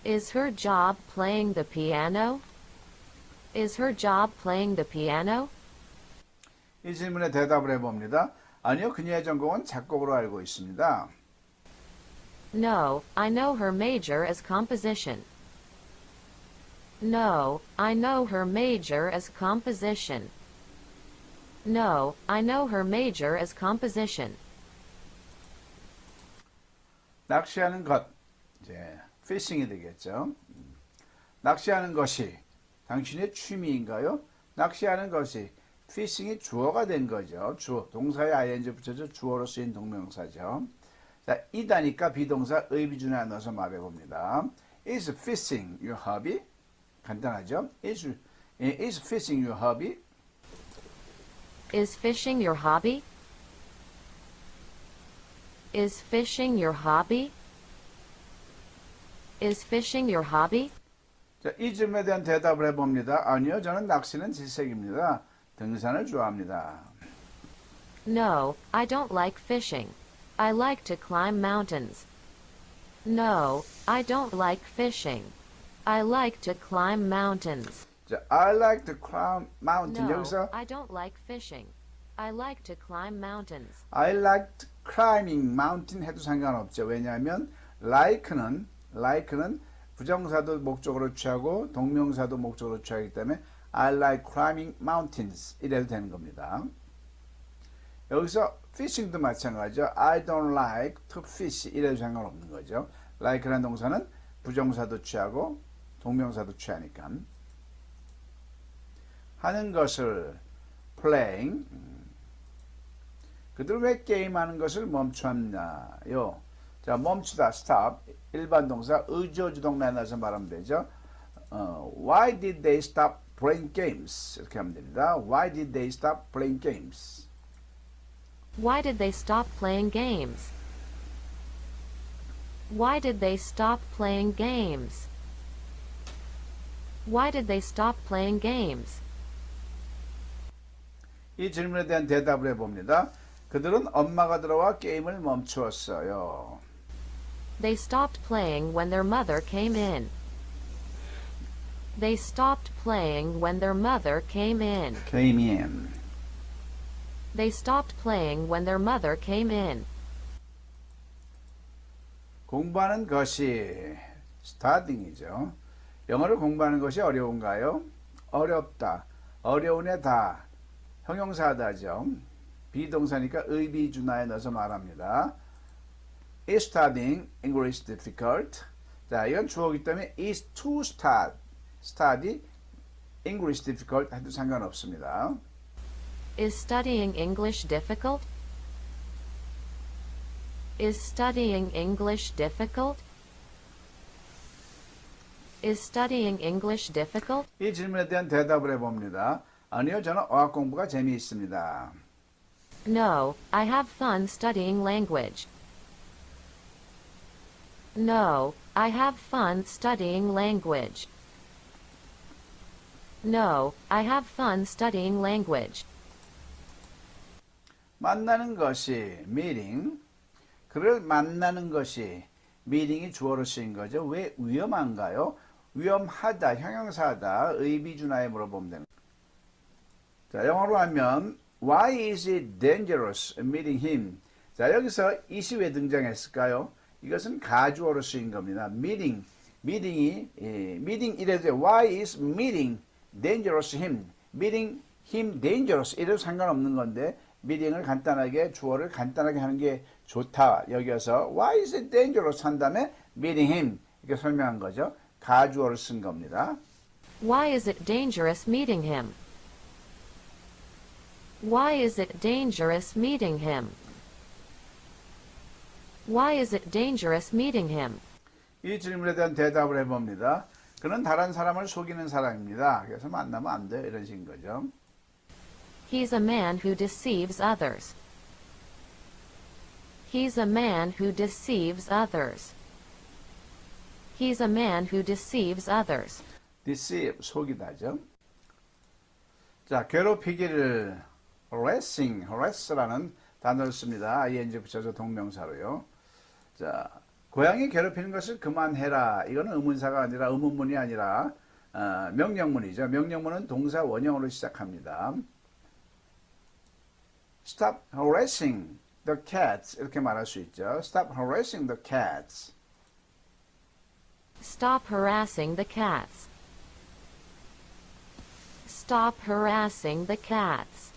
Is her job playing the piano? Is her job playing the piano? 이 질문에 대답을 해봅니다. 아니요, 그녀의 전공은 작곡으로 알고 있습니다. No, I know her major is composition. No, I know her major is composition. No, I know her major is composition. 낚시하는 것, 이제 fishing이 되겠죠. 낚시하는 것이 당신의 취미인가요? 낚시하는 것이 fishing이 주어가 된 거죠. 주어, 동사에 ing 붙여서 주어로 쓰인 동명사죠. 자, 이다니까 비동사 의비준에 넣어서 말해봅니다. Is fishing your hobby? 간단하죠? Is fishing your hobby? Is fishing your hobby? Is fishing your hobby? Is fishing your hobby? 자, 이 질문에 대한 대답을 해봅니다. 아니요, 저는 낚시는 질색입니다. 등산을 좋아합니다. No, I don't like fishing. I like to climb mountains. No, I don't like fishing. I like to climb mountains. 자, I like to climb mountain. No, 여기서 I don't like fishing. I like to climb mountains. I like climbing mountain 해도 상관없죠. 왜냐하면 like는 부정사도 목적으로 취하고 동명사도 목적으로 취하기 때문에 I like climbing mountains 이래도 되는 겁니다. 여기서 fishing도 마찬가지죠. I don't like to fish 이래도 상관없는 거죠. like라는 동사는 부정사도 취하고 동명사도 취하니까. 하는 것을 playing. 그들 왜 게임하는 것을 멈추었나요? 자, 멈추다 stop. 일반 동사 의조주동 만나서 말하면 되죠. Why did they stop playing games? 이렇게 하면 됩니다. Why did they stop playing games? Why did they stop playing games? Why did they stop playing games? Why did they stop playing games? 이 질문에 대한 대답을 해봅니다. 그들은 엄마가 들어와 게임을 멈추었어요. They stopped playing when their mother came in. They stopped playing when their mother came in. Came in. They stopped playing when their mother came in. 공부하는 것이 studying이죠. 영어를 공부하는 것이 어려운가요? 어렵다. 어려운에 다. 형용사다죠. 비동사니까 의비준하에 넣어서 말합니다. Is studying English difficult? 자, 이건 주어이기 때문에 is to study English difficult 해도 상관없습니다. Is studying English difficult? Is studying English difficult? Is studying English difficult? 이 질문에 대한 대답을 해봅니다. 아니요, 저는 어학 공부가 재미있습니다. No, I have fun studying language. No, I have fun studying language. No, I have fun studying language. 만나는 것이 meeting, 그를 만나는 것이 meeting이 주어로 쓰인 거죠. 왜 위험한가요? 위험하다, 형용사다, 의비준하에 물어보면 되는 거예요. 자, 영어로 하면 Why is it dangerous meeting him? 자, 여기서 it이 왜 등장했을까요? 이것은 가주어로 쓰인 겁니다. meeting이 meeting 이래도 돼요. Why is meeting dangerous him? meeting him dangerous 이래도 상관없는 건데 meeting을 간단하게 주어를 간단하게 하는 게 좋다. 여기서 Why is it dangerous 한 다음에 meeting him 이렇게 설명한 거죠. 가주어를 쓴 겁니다. Why is it dangerous meeting him? Why is it dangerous meeting him? Why is it dangerous meeting him? 이 질문에 대한 대답을 해봅니다. 그는 다른 사람을 속이는 사람입니다. 그래서 만나면 안 돼. 이런 식인 거죠. He's a man who deceives others. He's a man who deceives others. He's a man who deceives others. deceive, 속이다죠. 자, 괴롭히기를 harass라는 단어를 씁니다. ing 붙여서 동명사로요. 자, 고양이 괴롭히는 것을 그만해라. 이거는 의문사가 아니라 의문문이 아니라 명령문이죠. 명령문은 동사 원형으로 시작합니다. Stop harassing the cats 이렇게 말할 수 있죠. Stop harassing the cats. Stop harassing the cats. Stop harassing the cats.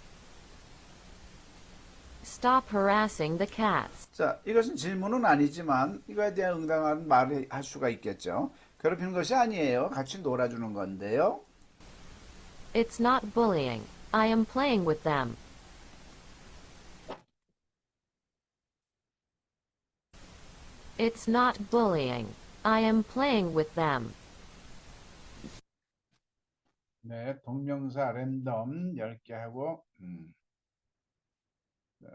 Stop harassing the cats. 자, 이것은 질문은 아니지만 이거에 대한 응당하는 말을 할 수가 있겠죠. 괴롭히는 것이 아니에요. 같이 놀아주는 건데요. It's not bullying. I am playing with them. It's not bullying. I am playing with them. 네, 동명사 랜덤 10개 하고 자,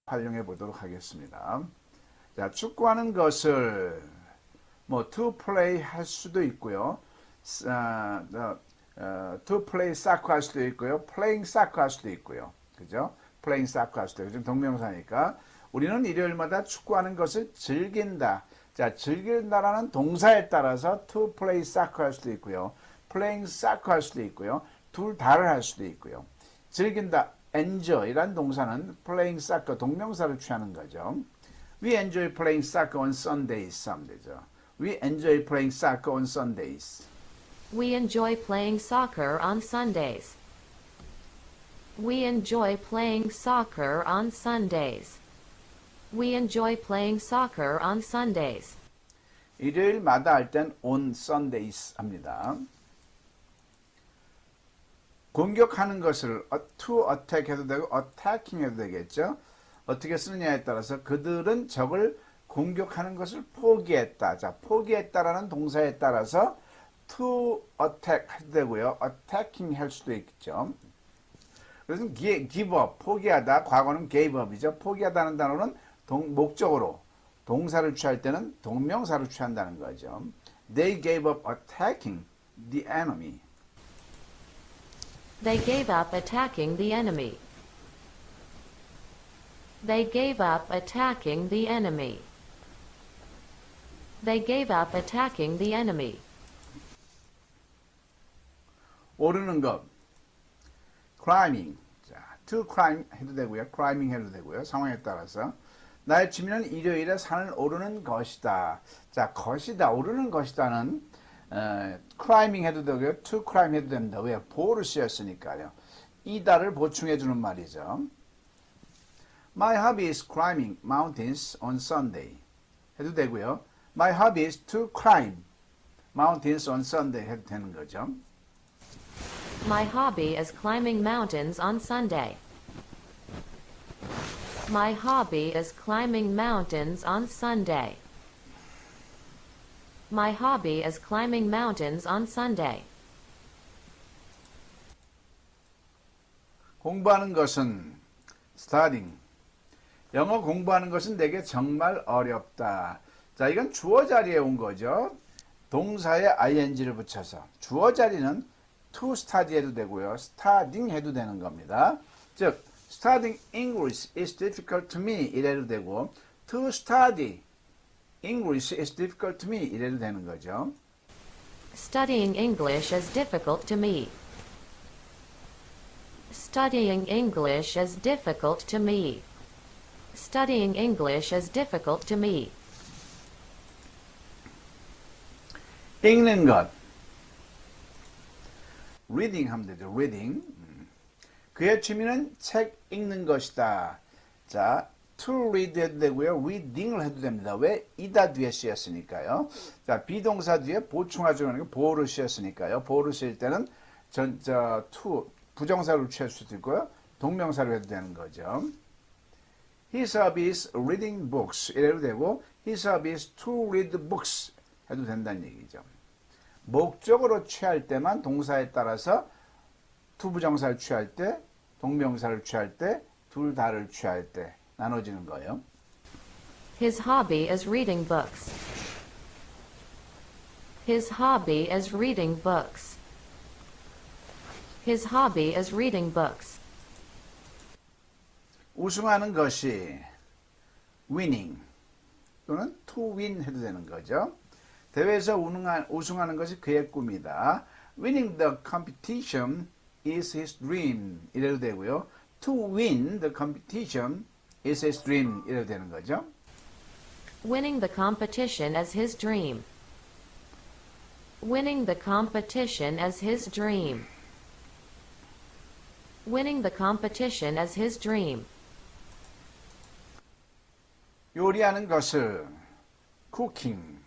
활용해 보도록 하겠습니다. 자, 축구하는 것을 뭐 to play 할 수도 있고요. to play soccer 할 수도 있고요. playing soccer 할 수도 있고요. 그죠? playing soccer 할 수도 있고 지금 동명사니까 우리는 일요일마다 축구하는 것을 즐긴다. 자, 즐긴다라는 동사에 따라서 to play soccer 할 수도 있고요. playing soccer 할 수도 있고요. 둘 다를 할 수도 있고요. 즐긴다, enjoy란 동사는 playing soccer 동명사를 취하는 거죠. We enjoy playing soccer on Sundays 하면 되죠. We enjoy playing soccer on Sundays. We enjoy playing soccer on Sundays. We enjoy playing soccer on Sundays. We enjoy playing soccer on Sundays. 일요일마다 할 땐 on Sundays 합니다. 공격하는 것을 to attack 해도 되고 attacking 해도 되겠죠. 어떻게 쓰느냐에 따라서 그들은 적을 공격하는 것을 포기했다. 자, 포기했다라는 동사에 따라서 to attack 해도 되고요. attacking 할 수도 있죠. 그래서 give up, 포기하다. 과거는 gave up이죠. 포기하다는 단어는 목적으로 동사를 취할 때는 동명사를 취한다는 거죠. They gave up attacking the enemy. They gave up attacking the enemy. They gave up attacking the enemy. They gave up attacking the enemy. 오르는 것. climbing. 자, to climb 해도 되고요. climbing 해도 되고요. 상황에 따라서. 나의 취미는 일요일에 산을 오르는 것이다. 자, 것이다. 오르는 것이다는 climbing 해도 되고요. to climb 해도 됩니다. 왜? 보호를 쓰였으니까요. 이다를 보충해 주는 말이죠. My hobby is climbing mountains on Sunday. 해도 되고요. My hobby is to climb mountains on Sunday 해도 되는 거죠. My hobby is climbing mountains on Sunday. My hobby is climbing mountains on Sunday. My hobby is climbing mountains on Sunday. 공부하는 것은 studying. 영어 공부하는 것은 내게 정말 어렵다. 자, 이건 주어 자리에 온 거죠. 동사에 ing를 붙여서. 주어 자리는 to study 해도 되고요. studying 해도 되는 겁니다. 즉, studying English is difficult to me 이래도 되고, to study English is difficult to me 이래도 되는 거죠. Studying English is difficult to me. Studying English is difficult to me. Studying English is difficult to me. 읽는 것. reading 하면 되죠. reading. 그의 취미는 책 읽는 것이다. 자, to read 해도 되고요. reading을 해도 됩니다. 왜? 이다 뒤에 쓰였으니까요. 자, 비동사 뒤에 보충하죠. 보호를 쓰였으니까요. 보호를 쓰일 때는 to 부정사를 취할 수도 있고요. 동명사로 해도 되는 거죠. His hobby is reading books 이래도 되고 His hobby is to read books 해도 된다는 얘기죠. 목적으로 취할 때만 동사에 따라서 to 부정사를 취할 때, 동명사를 취할 때, 둘 다를 취할 때 나눠지는 거예요. His hobby is reading books. His hobby is reading books. His hobby is reading books. 우승하는 것이 winning 또는 to win 해도 되는 거죠. 대회에서 우승하는 것이 그의 꿈이다. Winning the competition is his dream 이래도 되고요. To win the competition is his dream 이래도 되는 거죠. Winning the competition as his dream. Winning the competition as his dream. Winning the competition as his dream. 요리하는 것을 cooking.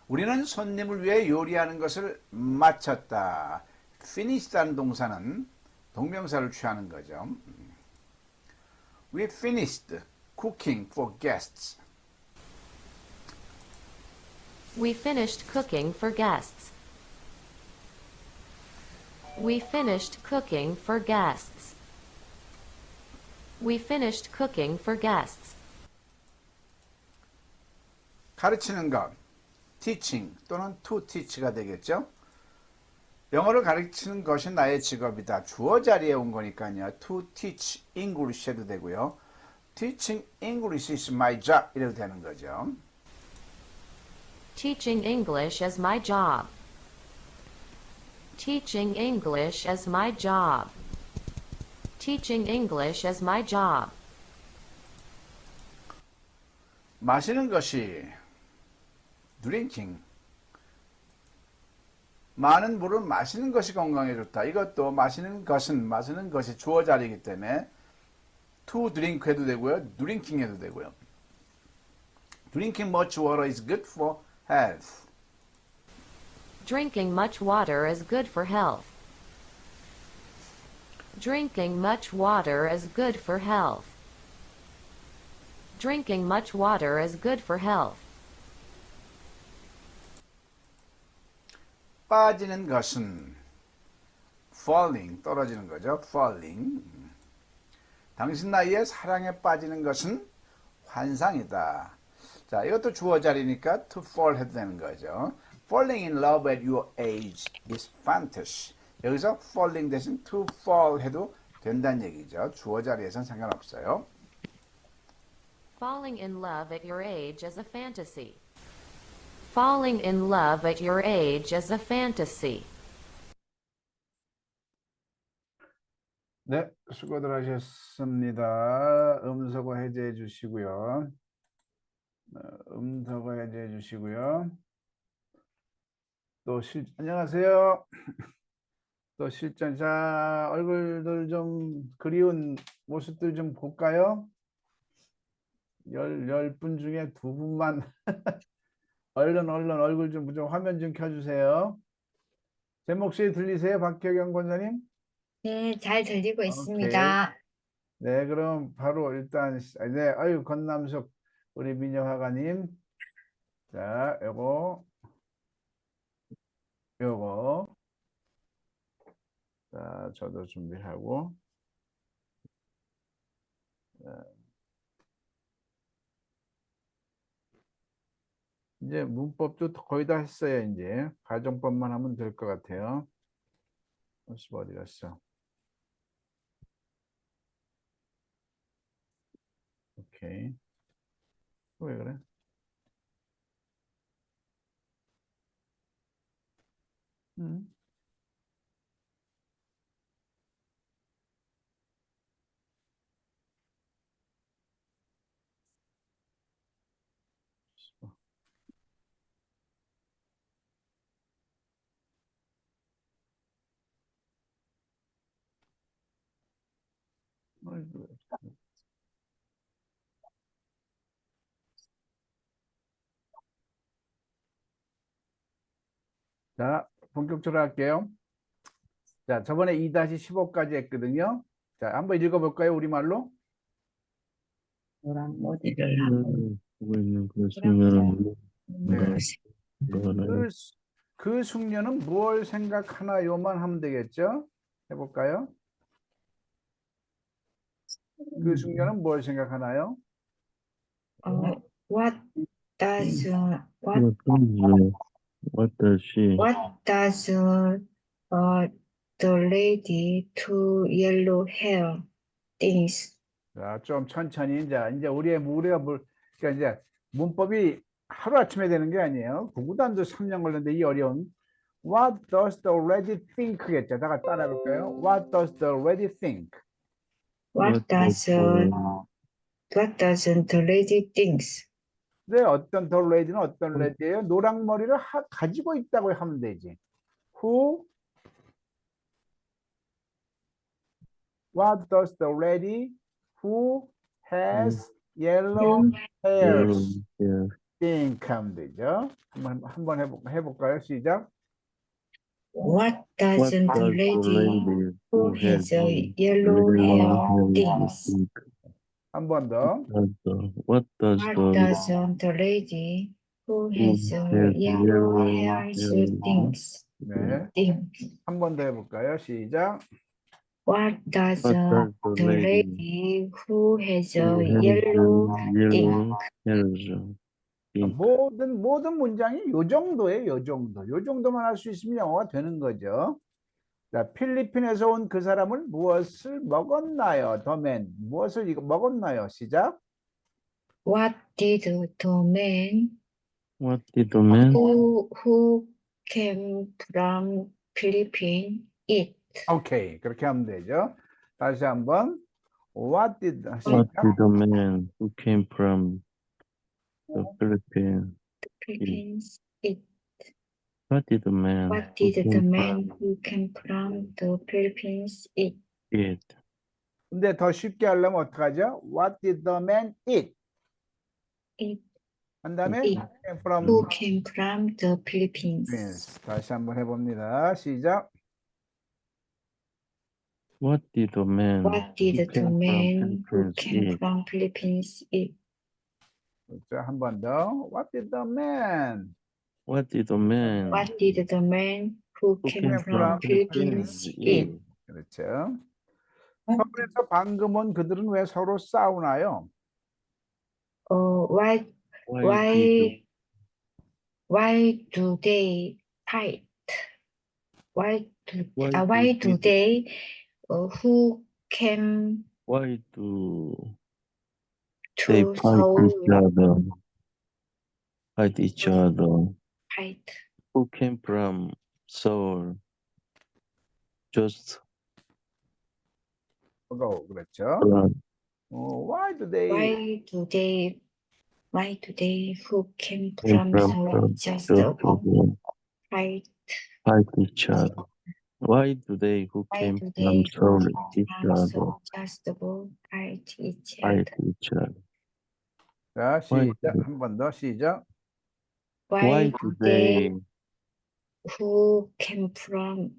우리는 손님을 위해 요리하는 것을 마쳤다. finish다는 동사는 동명사를 취하는 거죠. We finished cooking for guests. We finished cooking for guests. We finished cooking for guests. We finished cooking for guests. 가르치는 것, teaching 또는 to teach가 되겠죠. 영어를 가르치는 것이 나의 직업이다. 주어 자리에 온 거니까요. To teach English 해도 되고요. Teaching English is my job 이래도 되는 거죠. Teaching English is my job. Teaching English is my job. Teaching English is my job. 마시는 것이 drinking. 많은 물을 마시는 것이 건강에 좋다. 이것도 마시는 것이 주어 자리이기 때문에 to drink 해도 되고요. drinking 해도 되고요. Drinking much water is good for health. Drinking much water is good for health. Drinking much water is good for health. Drinking much water is good for health. 빠지는 것은 falling, 떨어지는 거죠. falling. 당신 나이에 사랑에 빠지는 것은 환상이다. 자, 이것도 주어 자리니까 to fall 해도 되는 거죠. Falling in love at your age is fantasy. 여기서 falling 대신 to fall 해도 된다는 얘기죠. 주어 자리에선 상관없어요. Falling in love at your age is a fantasy. Falling in love at your age is a fantasy. 네, 수고들 하셨습니다. 음소거 해제해 주시고요. 음소거 해제해 주시고요. 안녕하세요. 또 실전, 자, 얼굴들 좀 그리운 모습들 좀 볼까요? 10분 중에 2분만 얼른 얼굴 좀 화면 좀 켜주세요. 제 목소리 들리세요? 박혜경 권사님? 네, 잘 들리고 오케이. 있습니다. 네, 그럼 바로 일단, 네, 아유, 권남숙, 우리 민여화가님. 자, 요거. 자, 저도 준비하고. 이제 문법도 거의 다 했어요. 이제 가정법만 하면 될 것 같아요. 어디 갔어? 오케이. 왜 그래? 음. 어이구. 자, 본격적으로 할게요. 자, 저번에 2-15까지 했거든요. 자, 한번 읽어볼까요? 우리말로? 노란 모델을 한번 보고 있는 그 숙녀는 네. 거는 그 숙녀는 무엇을 생각하나요만 하면 되겠죠? 해볼까요? 그 숙녀는 뭘 생각하나요? what does what does she the lady to yellow hair thinks? 자, 좀 천천히 이제 우리가 그러니까 이제 문법이 하루 아침에 되는 게 아니에요. 구구단도 3년 걸렸는데 이 어려운 What does the lady think겠죠. 다가 따라해 볼까요? What does the lady think? What does the lady thinks? 네, 어떤 the lady는 어떤 lady예요? 노랑머리를 가지고 있다고 하면 되지. Who? What does the lady who has yellow hairs think 하면 되죠. 한번 해볼까요? 시작. What does the lady who has a yellow hair thinks? 한 번 더. what does What does the lady who has a yellow hair thinks? 네, Thinks. 한 번 더 해볼까요? 시작. What does What does the lady who has a yellow think? 모든 문장이 요 정도예요. 요 정도. 요 정도만 할 수 있으면 영어가 되는 거죠. 자, 필리핀에서 온 그 사람은 무엇을 먹었나요? 더맨 무엇을 먹었나요? 시작. What did the man What did the man who came from Philippines eat? 오케이, 그렇게 하면 되죠. 다시 한번. What did What did the man who came from the Philippines Philippines eat? What did the man What who did the came man who came from the Philippines eat? eat? 근데 더 쉽게 하려면 어떡하죠? What did the man eat? Eat. 한 다음에 eat. came from Who came from the Philippines? Philippines. 다시 한번 해봅니다. 시작. What did the man What did who the came man from who Philippines came eat? from Philippines eat? 자, 한 번 더. What did the man What did the man What did the man who who came came from from Philippines Philippines eat? eat? 그렇죠. 서울에서 방금 온 그들은 왜 서로 싸우나요? Why Why why do they fight? Why do Why do they who came why do to they fight each Seoul other? Fight each other. fight? Who came from Seoul? Just 그렇죠. Why do they Why do they who came came from from Seoul just just to fight? fight each other? Why do they who Why came do from they who Seoul came each from other Seoul just fight each fight other? each other? 자, Why 시작. 한 번 더 시작. Why do they who came from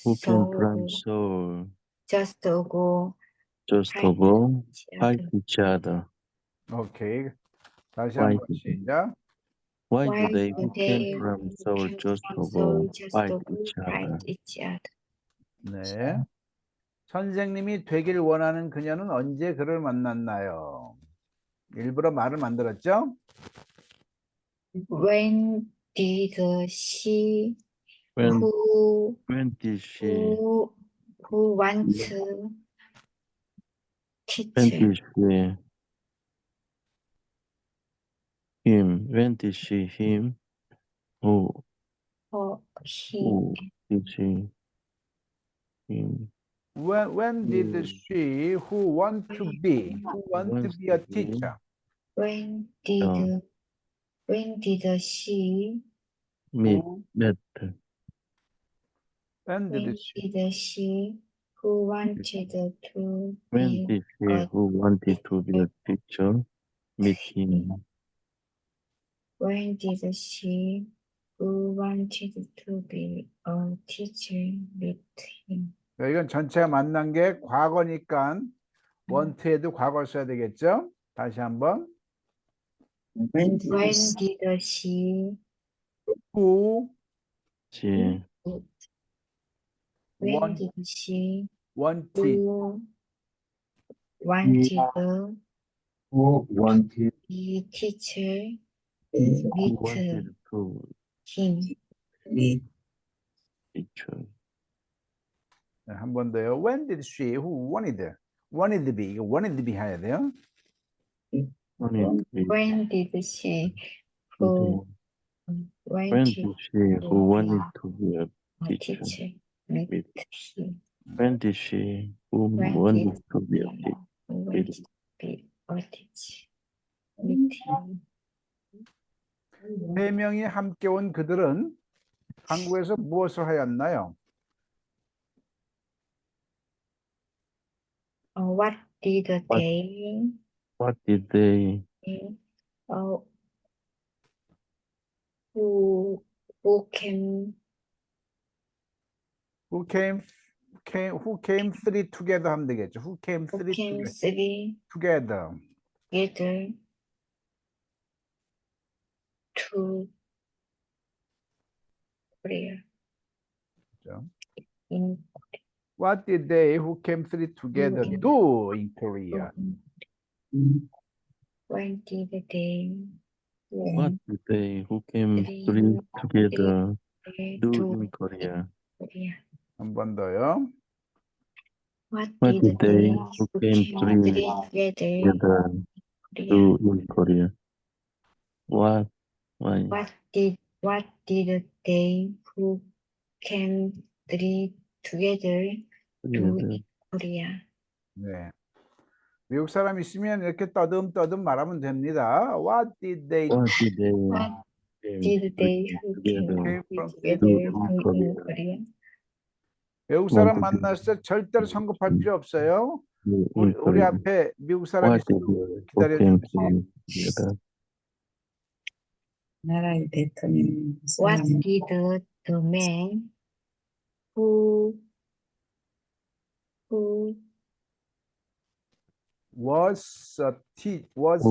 who came from Seoul Seoul just go just fight to go each fight other? each other? 오케이. 다시 Why 한번 do they? 시작. Why Why do they do who they came from who Seoul came just from to Seoul go just fight go each fight other? each other? 네. 선생님이 되길 원하는 그녀는 언제 그를 만났나요? 일부러 말을 만들었죠? When did she When who did she who wants when teacher did she him when did she him or he who did she him When did who she who want to be wants a to be teacher? when uh, did she meet met When when did she did she who wanted to when be did she a who wanted to be a teacher meet him? when did she who wanted to be a teacher meet him? 이건 전체가 만난 게 과거니까 원트에도 과거를 써야 되겠죠? 다시 한번. When did she Who She when want, did she wanted who wanted who wanted be teacher who meet wanted to him? me teacher 한 번 더요. When did she who wanted to be 이거 wanted to be 해야 돼요. wanted to be When did she who when wanted did she who wanted to be a a teacher teacher meet meet him? when did she who When wanted did to be a teacher who wanted to be a teacher meet him? 세 명이 함께 온 그들은 한국에서 무엇을 하였나요? What did they what did they uh, who came Who came three together 하면 되겠죠. Who came who three came together. three together. together to Korea 그죠? in What did they who came three together in- do in Korea? when did they what did they who came three three together do to in Korea? Korea? 한 번 더요. What What did did they they who who came came three three together together Korea? do in Korea? What why What did they who came three together do together? in Korea? 네. 미국 사람 있으면 이렇게 떠듬떠듬 말하면 됩니다. What did they What did they What came did they three who together came from three do together in do in Korea? Korea? 외국 사람 What did 만났을 때 절대로 성급할 필요 없어요. do 우리, in 우리 Korea? 앞에 미국 사람이 What did 있으면 they who 기다려 came 주세요. three together? 나라의 대통령 What did the man who was a Who was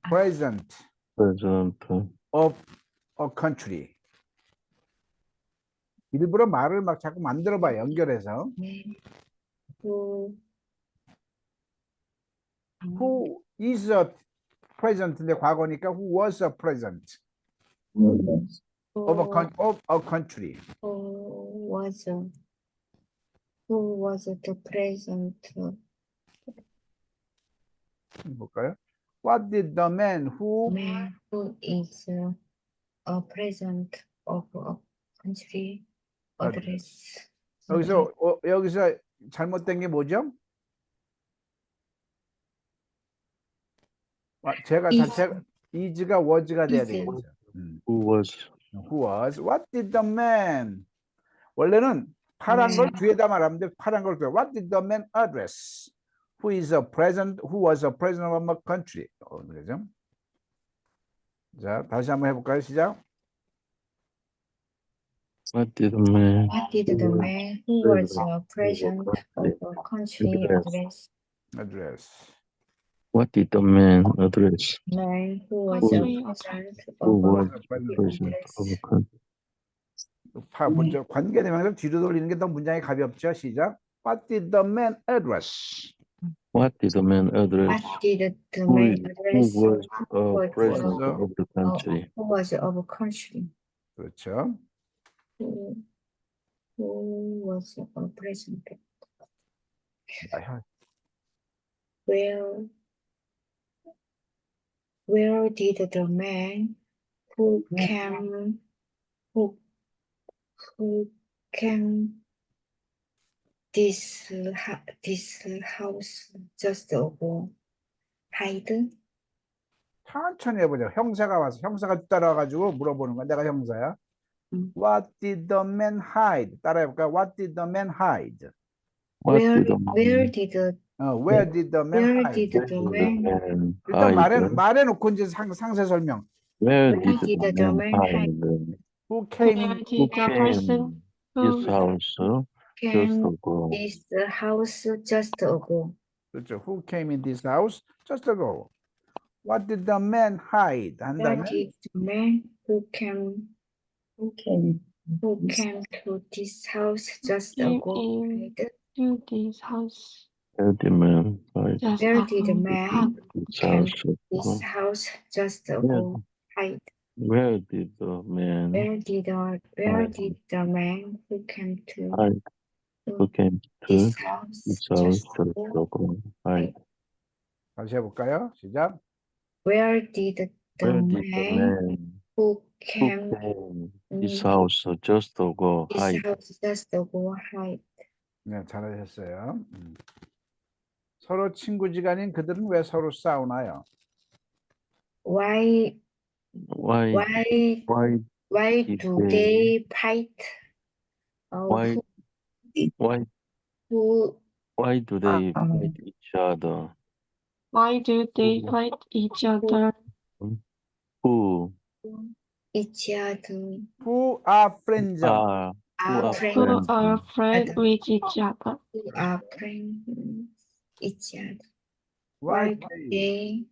president president of a country. 일부러 말을 막 자꾸 만들어봐 연결해서. man who Who is a president인데 과거니까 who was a president of a country. who was the president 볼까요? What did the man who man who is a president of a country address? 여기서 잘못된 게 뭐죠? 제가 is가 was가 돼야 is. 되겠죠. who was Who was? What did the man? 원래는 파란 걸 뒤에다 말하면 돼. 파란 걸 뒤에. What did the man address? Who is a president? Who was a president of a country? 그죠? 자, 다시 한번 해볼까요? 시작. what did the man who was a president of a country address. what did the man address? man who was Who a president Who of a was president president of a country? 먼저 관계대명사를 뒤로 돌리는 게 더 문장이 가볍죠. 시작. What did the man address? What did the man address? What did the Who, man who address? was was, president uh, of the country? Who was of country? 그렇죠. Who was a president? 아, Where did the man who came this house just ago hide? 천천히 해보자. 형사가 와서 형사가 따라와가지고 물어보는 거야. 내가 형사야. What did the man hide? 따라해볼까? What did the man hide? What Where did the where did the Where did the man where hide? did the man 일단 hide? 말해놓고 이제 상세 설명. Where where did did the man hide? Who came Where in? Who did the person came who this house just came ago? this house just ago? 그렇죠. Who came in this house just ago? What did the man hide? Where 한다면 did the man who came to this house just came ago in hide? to this house Where did the man hide just Where did the ago? man this came house this ago? house just ago hide? Where did the man Where did the man who came to hide? Who came to this house this house just just ago ago hide? 다시 해볼까요? 시작. Where did the Where did the man man who who came came this to house just ago this hide? house just ago hide? 네, 잘하셨어요. 서로 친구지간인 그들은 왜 서로 싸우나요? Why Why why did do they- they fight? why why Who why do they fight each other? Why do they fight each other? Who each other Who are friends of? are are Who friends? are friends with each other? Who are friends each other? Why Why they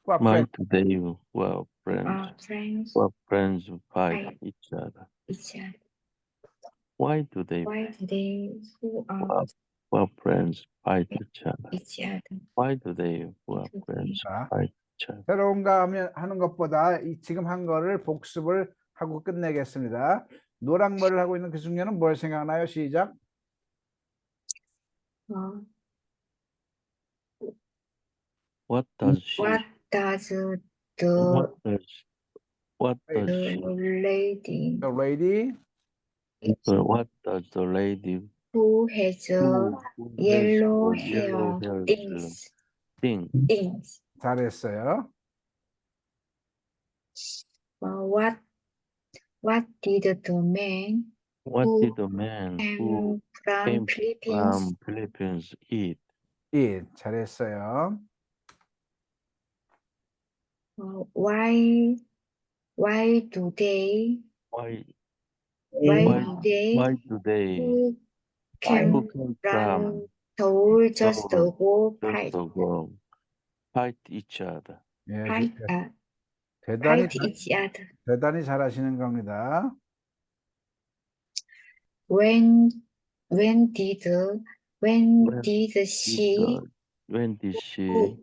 who are why friends? do they well friends are friends well friends fight Fight. each other? each other? Why do they Why do they who are well friends fight each other? each other? Why do they well do friends 자, fight each other? 새로운 거 하는 것보다 지금 한 거를 복습을 하고 끝내겠습니다. 노랑머리를 하고 있는 그 숙녀는 뭘 생각나요? 시작. What does she What does what does what the does she lady The lady what does the lady who has who yellow has yellow hair hairs think? things? 잘했어요. What did the man What who did the man who came from came Philippines from Philippines eat? 잘했어요. why do they Why who do they came who came from from Seoul just Seoul ago just ago fight each other? 예, fight 대단히 each other? 대단히 잘하시는 겁니다. When did she When did she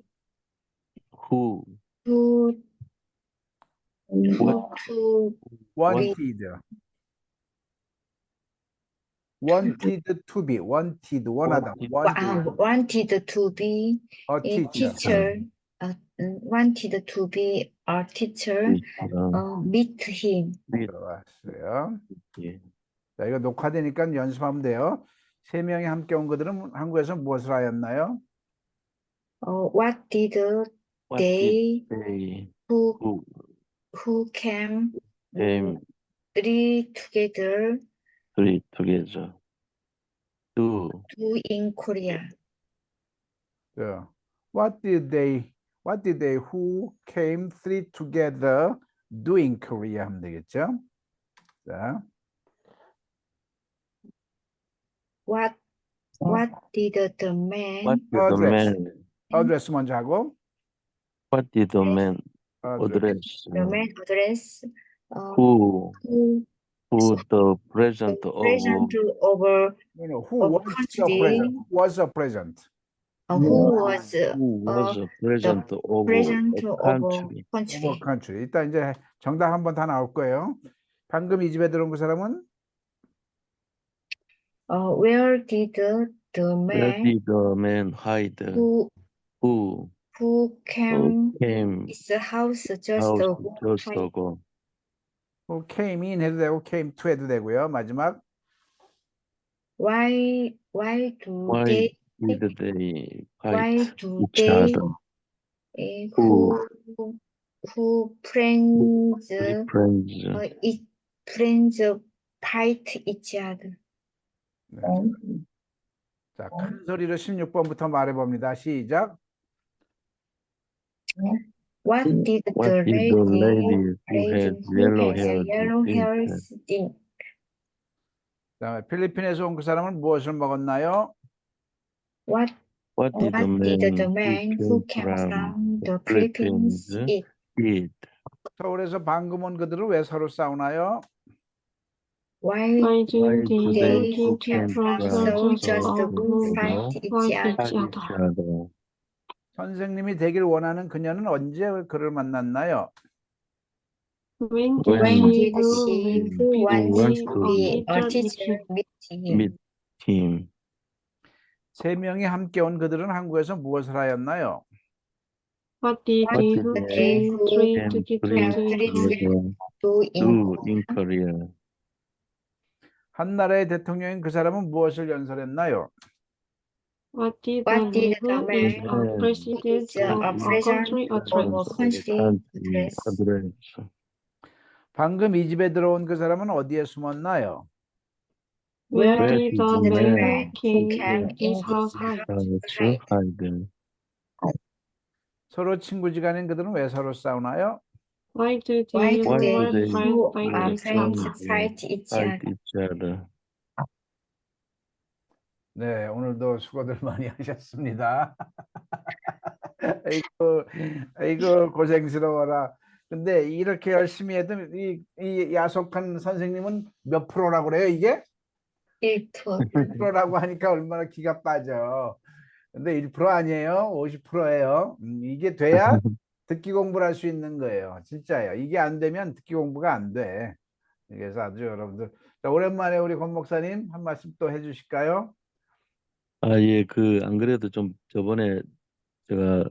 who wanted to be 원하다 wanted to be a a teacher, wanted to be a teacher, meet him. 들어왔어요. 예. 자, 이거 녹화되니까 연습하면 돼요. 세 명이 함께 온 그들은 한국에서 무엇을 하였나요? What did What they did they who came came three together do in Korea? 자, what did they who came three together do in Korea 하면 되겠죠? 자, What did the man what did the man address 먼저 하고 what did the man address. address address who who the president the of president of Who of was the country, president? Who was the president? who was who was uh, the president of president a of country. Over country. country. 일단 이제 정답 한번 다 나올 거예요. 방금 이 집에 들어온 그 사람은 Where did the Where man did the man hide who who came came his house just out ago just hide? ago? 뭐 came in 해도 되고 came to 해도 되고요. 마지막 Why do Why they did they why fight do each they other? who friends Three friends. friends fight each other? 네. 자, 큰 소리로 16번부터 말해봅니다. 시작. What did What the did the lady who had yellow hair yellow think? hair think? 자, 필리핀에서 온 그 사람은 무엇을 먹었나요? What What did the did the man man who who came came from from the the Philippines Philippines eat? eat? 서울에서 방금 온 그들은 왜 서로 싸우나요? Why do Why they do they they who who came came from from so just just so go fight ago each fight other? each fight other? each other? 선생님이 되길 원하는 그녀는 언제 그를 만났나요? When did When Did she she who wants be to be a a teacher teacher meet him? meet him? 세 명이 함께 온 그들은 한국에서 무엇을 하였나요? What did What they did who they came three came together three in Korea? together Do do in Korea? 한 na라의 대통령인 그 사람은 무엇을 연설했나요? What did What the did the who is man a Yeah. president is a of a president country of a address? country address? address. 방금 이 집에 들어온 그 사람은 어디에 숨었나요? Where Where did did the the man man who came in his his house hide? hide? 서로 친구지간인 그들은 왜 서로 싸우나요? Why do Why they do Why who do are they friends who fight are each friends other? fight each fight other? each other? 네, 오늘도 수고들 많이 하셨습니다. 아이고, 아이고 고생스러워라. 근데 이렇게 열심히 해도 이 야속한 선생님은 몇 프로라고 그래요, 이게? 1%. 1%라고 하니까 얼마나 기가 빠져. 근데 1% 아니에요. 50%예요. 이게 돼야 듣기 공부를 할 수 있는 거예요. 진짜예요. 이게 안 되면 듣기 공부가 안 돼. 그래서 아주 여러분들 자, 오랜만에 우리 권 목사님 한 말씀 또 해주실까요? 예, 안 그래도 좀 저번에 제가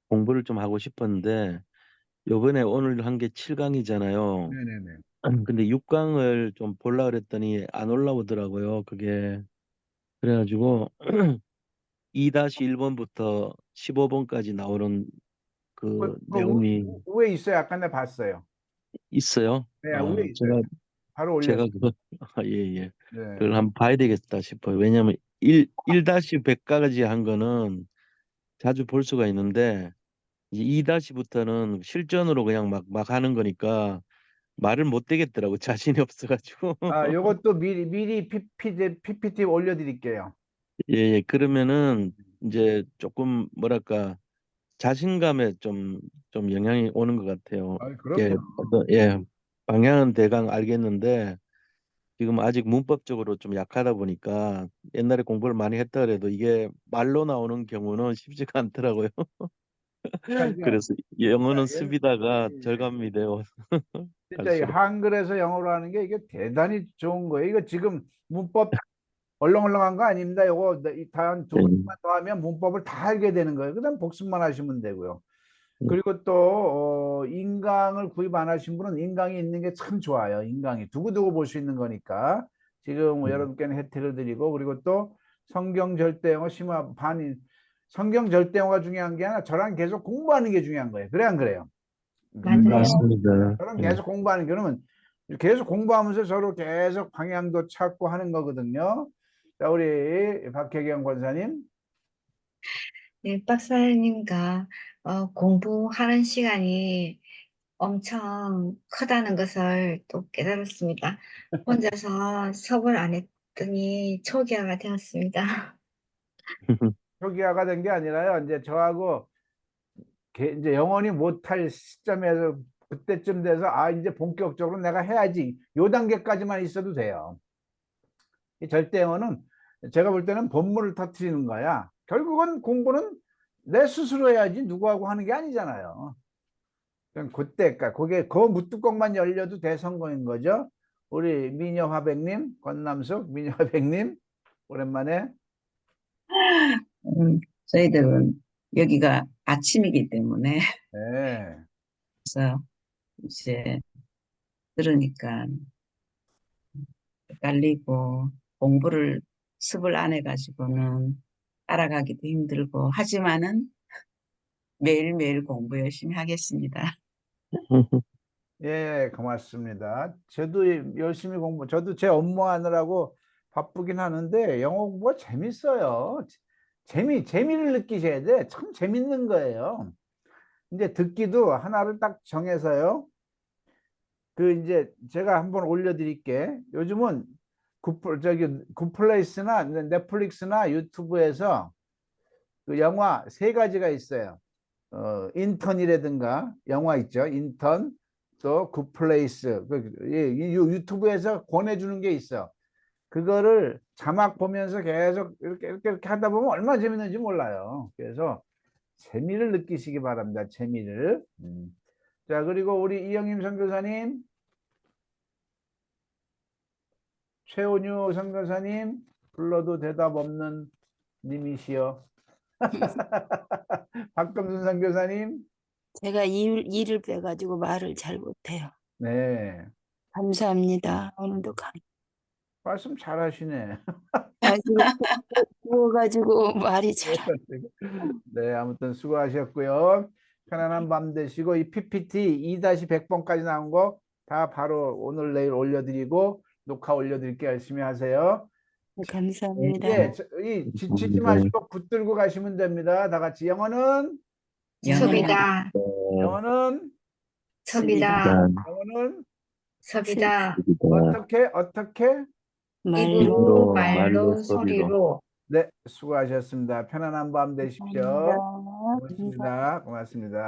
공부를 좀 하고 싶었는데, 요번에 오늘 한 게 7강이잖아요. 네네네. 근데 6강을 좀 보려고 그랬더니 안 올라오더라고요, 그게. 그래가지고 2-1번부터 15번까지 나오는 그 내용이 위에 있어요. 아까 내가 봤어요. 있어요. 네, 위에 있어요. 바로 제가 올렸어요. 예. 네. 그걸 한번 봐야 되겠다 싶어요. 왜냐면 1-100까지 한 거는 자주 볼 수가 있는데, 이제 2-부터는 실전으로 그냥 막 하는 거니까 말을 못 되겠더라고. 자신이 없어가지고. 아, 요것도 미리 PPT 올려드릴게요. 예. 그러면은 이제 조금 뭐랄까 자신감에 좀 영향이 오는 것 같아요. 그럼요. 방향은 대강 알겠는데 지금 아직 문법적으로 좀 약하다 보니까 옛날에 공부를 많이 했다 그래도 이게 말로 나오는 경우는 쉽지가 않더라고요. 그래서 영어는 습이다가 절감이 돼요. 진짜 이 갈수록. 한글에서 영어로 하는 게 이게 대단히 좋은 거예요. 이거 지금 문법 얼렁얼렁한 거 아닙니다. 요거 다음 두 번만 더 하면 문법을 다 알게 되는 거예요. 그다음 복습만 하시면 되고요. 그리고 또 인강을 구입 안 하신 분은 인강이 있는 게 참 좋아요. 인강이 두고두고 볼 수 있는 거니까 지금 여러분께는 혜택을 드리고, 그리고 또 성경 절대영어 심화 반인 성경 절대영어가 중요한 게 아니라 저랑 계속 공부하는 게 중요한 거예요. 그래 안 그래요? 맞아요. 맞습니다. 저랑 계속 공부하는 거는 계속 공부하면서 서로 계속 방향도 찾고 하는 거거든요. 자, 우리 박혜경 권사님. 네, 박사님과 공부하는 시간이 엄청 크다는 것을 또 깨달았습니다. 혼자서 수업을 안 했더니 초기화가 되었습니다. 초기화가 된 게 아니라요. 이제 저하고 이제 영원히 못할 시점에서 그때쯤 돼서 이제 본격적으로 내가 해야지. 요 단계까지만 있어도 돼요. 이 절대 영어는 제가 볼 때는 본물을 터뜨리는 거야. 결국은 공부는 내 스스로 해야지 누구하고 하는 게 아니잖아요. 그럼 그때까 그게 그 무뚜껑만 열려도 대성공인 거죠. 우리 미녀 화백님, 권남숙 미녀 화백님 오랜만에. 저희들은 여기가 아침이기 때문에 네. 그래서 이제 들으니까 헷갈리고 공부를 습을 안 해가지고는 따라가기도 힘들고 하지만은 매일매일 공부 열심히 하겠습니다. 예, 고맙습니다. 저도 열심히 저도 제 업무 하느라고 바쁘긴 하는데 영어 공부가 재밌어요. 재미를 느끼셔야 돼. 참 재밌는 거예요. 이제 듣기도 하나를 딱 정해서요. 이제 제가 한번 올려드릴게. 요즘은 굿플레이스나 넷플릭스나 유튜브에서 그 영화 3가지가 있어요. 인턴이라든가 영화 있죠. 인턴, 또 굿플레이스. 유튜브에서 권해주는 게 있어. 그거를 자막 보면서 계속 이렇게 하다 보면 얼마나 재밌는지 몰라요. 그래서 재미를 느끼시기 바랍니다. 재미를. 자, 그리고 우리 이영임 선교사님, 최온유 선교사님, 불러도 대답 없는 님이시여. 박금순 선교사님, 제가 일을 빼가지고 말을 잘 못해요. 네, 감사합니다. 오늘도 말씀 잘하시네. 가지고 구워가지고 말이 잘. 네, 아무튼 수고하셨고요. 편안한 밤 되시고 이 PPT 2-100번까지 나온 거 다 바로 오늘 내일 올려드리고 녹화 올려드릴게 열심히 하세요. 감사합니다. 예, 지치지 마시고 붙들고 가시면 됩니다. 다 같이 영어는 섭이다. 영어는 섭이다. 영어는 섭이다. 어떻게 입으로, 말로, 말로, 소리로. 소리로. 네, 수고하셨습니다. 편안한 밤 되십시오. 감사합니다. 고맙습니다. 고맙습니다.